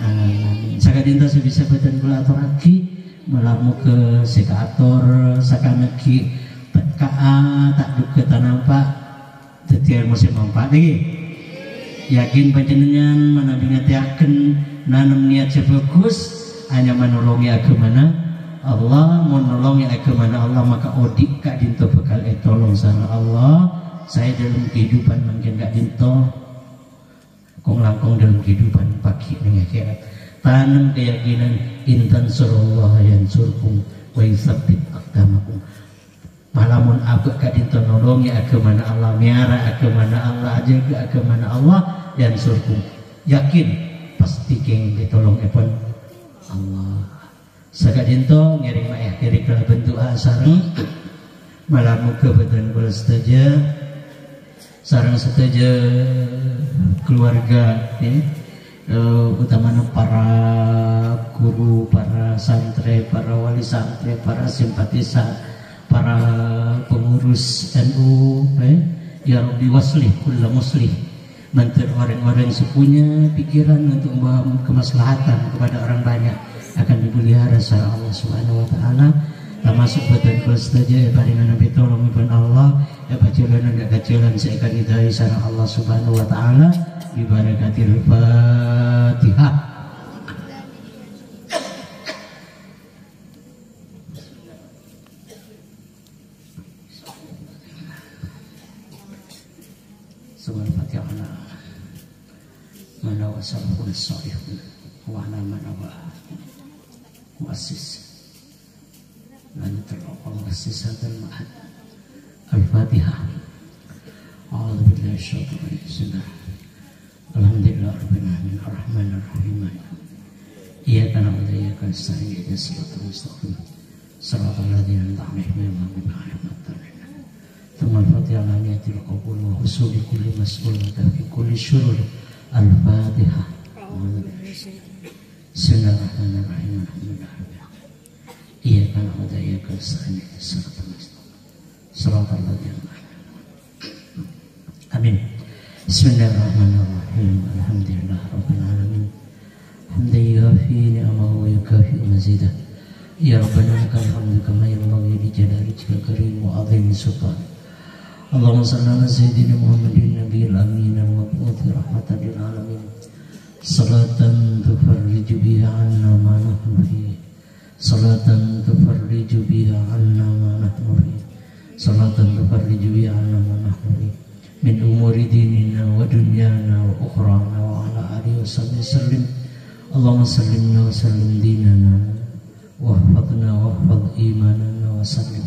alamin. Sakadinta sebisa beten kula aturake melamu ke sekator sakaneki kaa tak duke tanampak tetiar musim manfaat lagi. Yakin panjenengan manabingat yakin nanam niat sefokus hanya menolongi agamana Allah, menolongi agamana Allah, maka odik kak dinto bekal tolong sama Allah. Saya dalam kehidupan mungkin kak dinto kong langkong dalam kehidupan pagi nih akhirat. Tanam keyakinan intan surullah yang surkum wa yusabbit aqdamakum. Malamun abek kadinto nolongi agamana Allah, miara agamana Allah, jaga agamana Allah dan surga. Yakin pasti keng ditolong epon Allah. Sakadinto ngiring maeh kiri kala bentuk sareng malamu kebetulan kula setuju sareng setuju keluarga utamanya para guru, para santri, para wali santri, para simpatisan, para pengurus NU, ya Rabbi waslih kulla muslih, mentor orang-orang sepunya pikiran untuk membawa kemaslahatan kepada orang banyak akan dipelihara oleh Allah Subhanahu wa taala. Termasuk badan kelas saja paringan Nabi tolong ibn Allah ya bacalan enggak kacilan saya akan didai sareng Allah Subhanahu wa taala bi barakatil Fatihah. Subhanal Fatihah mana wasallallahu alaihi wasallam. وعلى من هو مؤسس لن تلقى مؤسس هذا المعهد. الفاتحة. أعوذ بالله من الشيطان الرجيم. الحمد لله رب العالمين الرحمن الرحيم إياك نعبد وإياك نستعين اهدنا الصراط المستقيم صراط الذين أنعمت عليهم غير المغضوب عليهم ولا الضالين. ثم الفاتحة على نية القبول وحصول كل مسؤول وتوفيق كل شرور. الفاتحة. بسم الله الرحمن الرحيم الحمد لله رب العالمين إياك نعبد وإياك نستعين اهدنا الصراط المستقيم صراط الذين أنعمت عليهم. آمين. Bismillahirrahmanirrahim. Alhamdulillah Rabbil Alamin. Hamdan yuafi ni'amahu wa yukafi mazidah. Ya Rabbana lakal hamdu kama yanbaghi li jalali wajhikal karim wa 'azimi sultanik. Allahumma shalli ala sayyidina Muhammadin nabiyil amin al-mab'uth rahmatan lil alamin. Salatan tufarriju biha 'anna ma nahnu fihi. Salatan tufarriju biha 'anna ma nahnu fihi. Salatan tufarriju biha 'anna ma nahnu fihi. Min umuri dinina wa dunyana wa ukhrana wa ala alihi wa sallim. Allahumma sallimna wa sallim dinana wa hafadna wa hafad imanana wa sallim.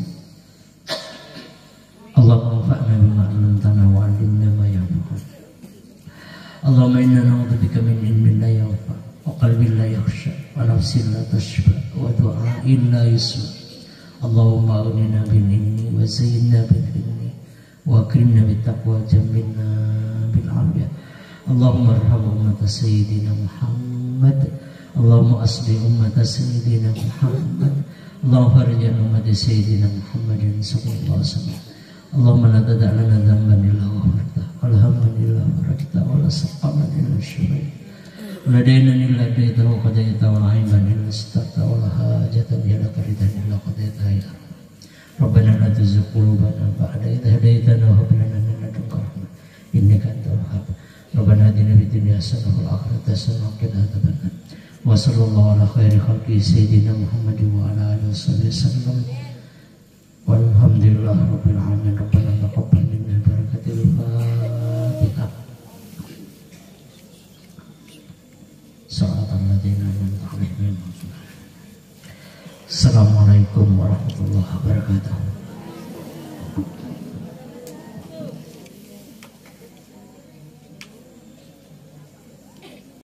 Allahumma anfa'na bima 'allamtana wa 'allimna ma yanfa'una. Allahumma inna na'udzubika min ilmin la yanfa' wa qalbin la yakhsha wa nafsin la tashba wa du'a'in la yusma. Allahumma aghnina bil ilmi wa zayyinna bil ilmi wa akrimna bit taqwa jamilna bil afiyah. Allahumma arham ummat sayyidina Muhammad. Allahumma asli ummat sayyidina Muhammad. Allahumma farjan ummat sayyidina Muhammadin sallallahu alaihi wasallam. Allahumma la tada' lana dhanban illa ghafarta wa la hamman illa farajta wa la saqaman illa syafa'ta wa la daynan illa qadaita wa qadaita wa la aiban illa sitarta wa la hajatan illa qadaita illa qadaita ya Rabbana la tuzigh qulubana ba'da idh hadaytana wa hab lana min ladunka rahmah innaka antal wahhab. Rabbana atina fid dunya hasanah wa fil akhirati hasanah wa qina adzabannar. Wa sallallahu ala khairi khalqi sayyidina Muhammadin wa ala alihi wasallam. Walhamdulillah rabbil alamin. Rabbana taqabbal minna barakatil Fatihah. Shiratal ladzina an'amta 'alaihim. Assalamualaikum warahmatullahi wabarakatuh.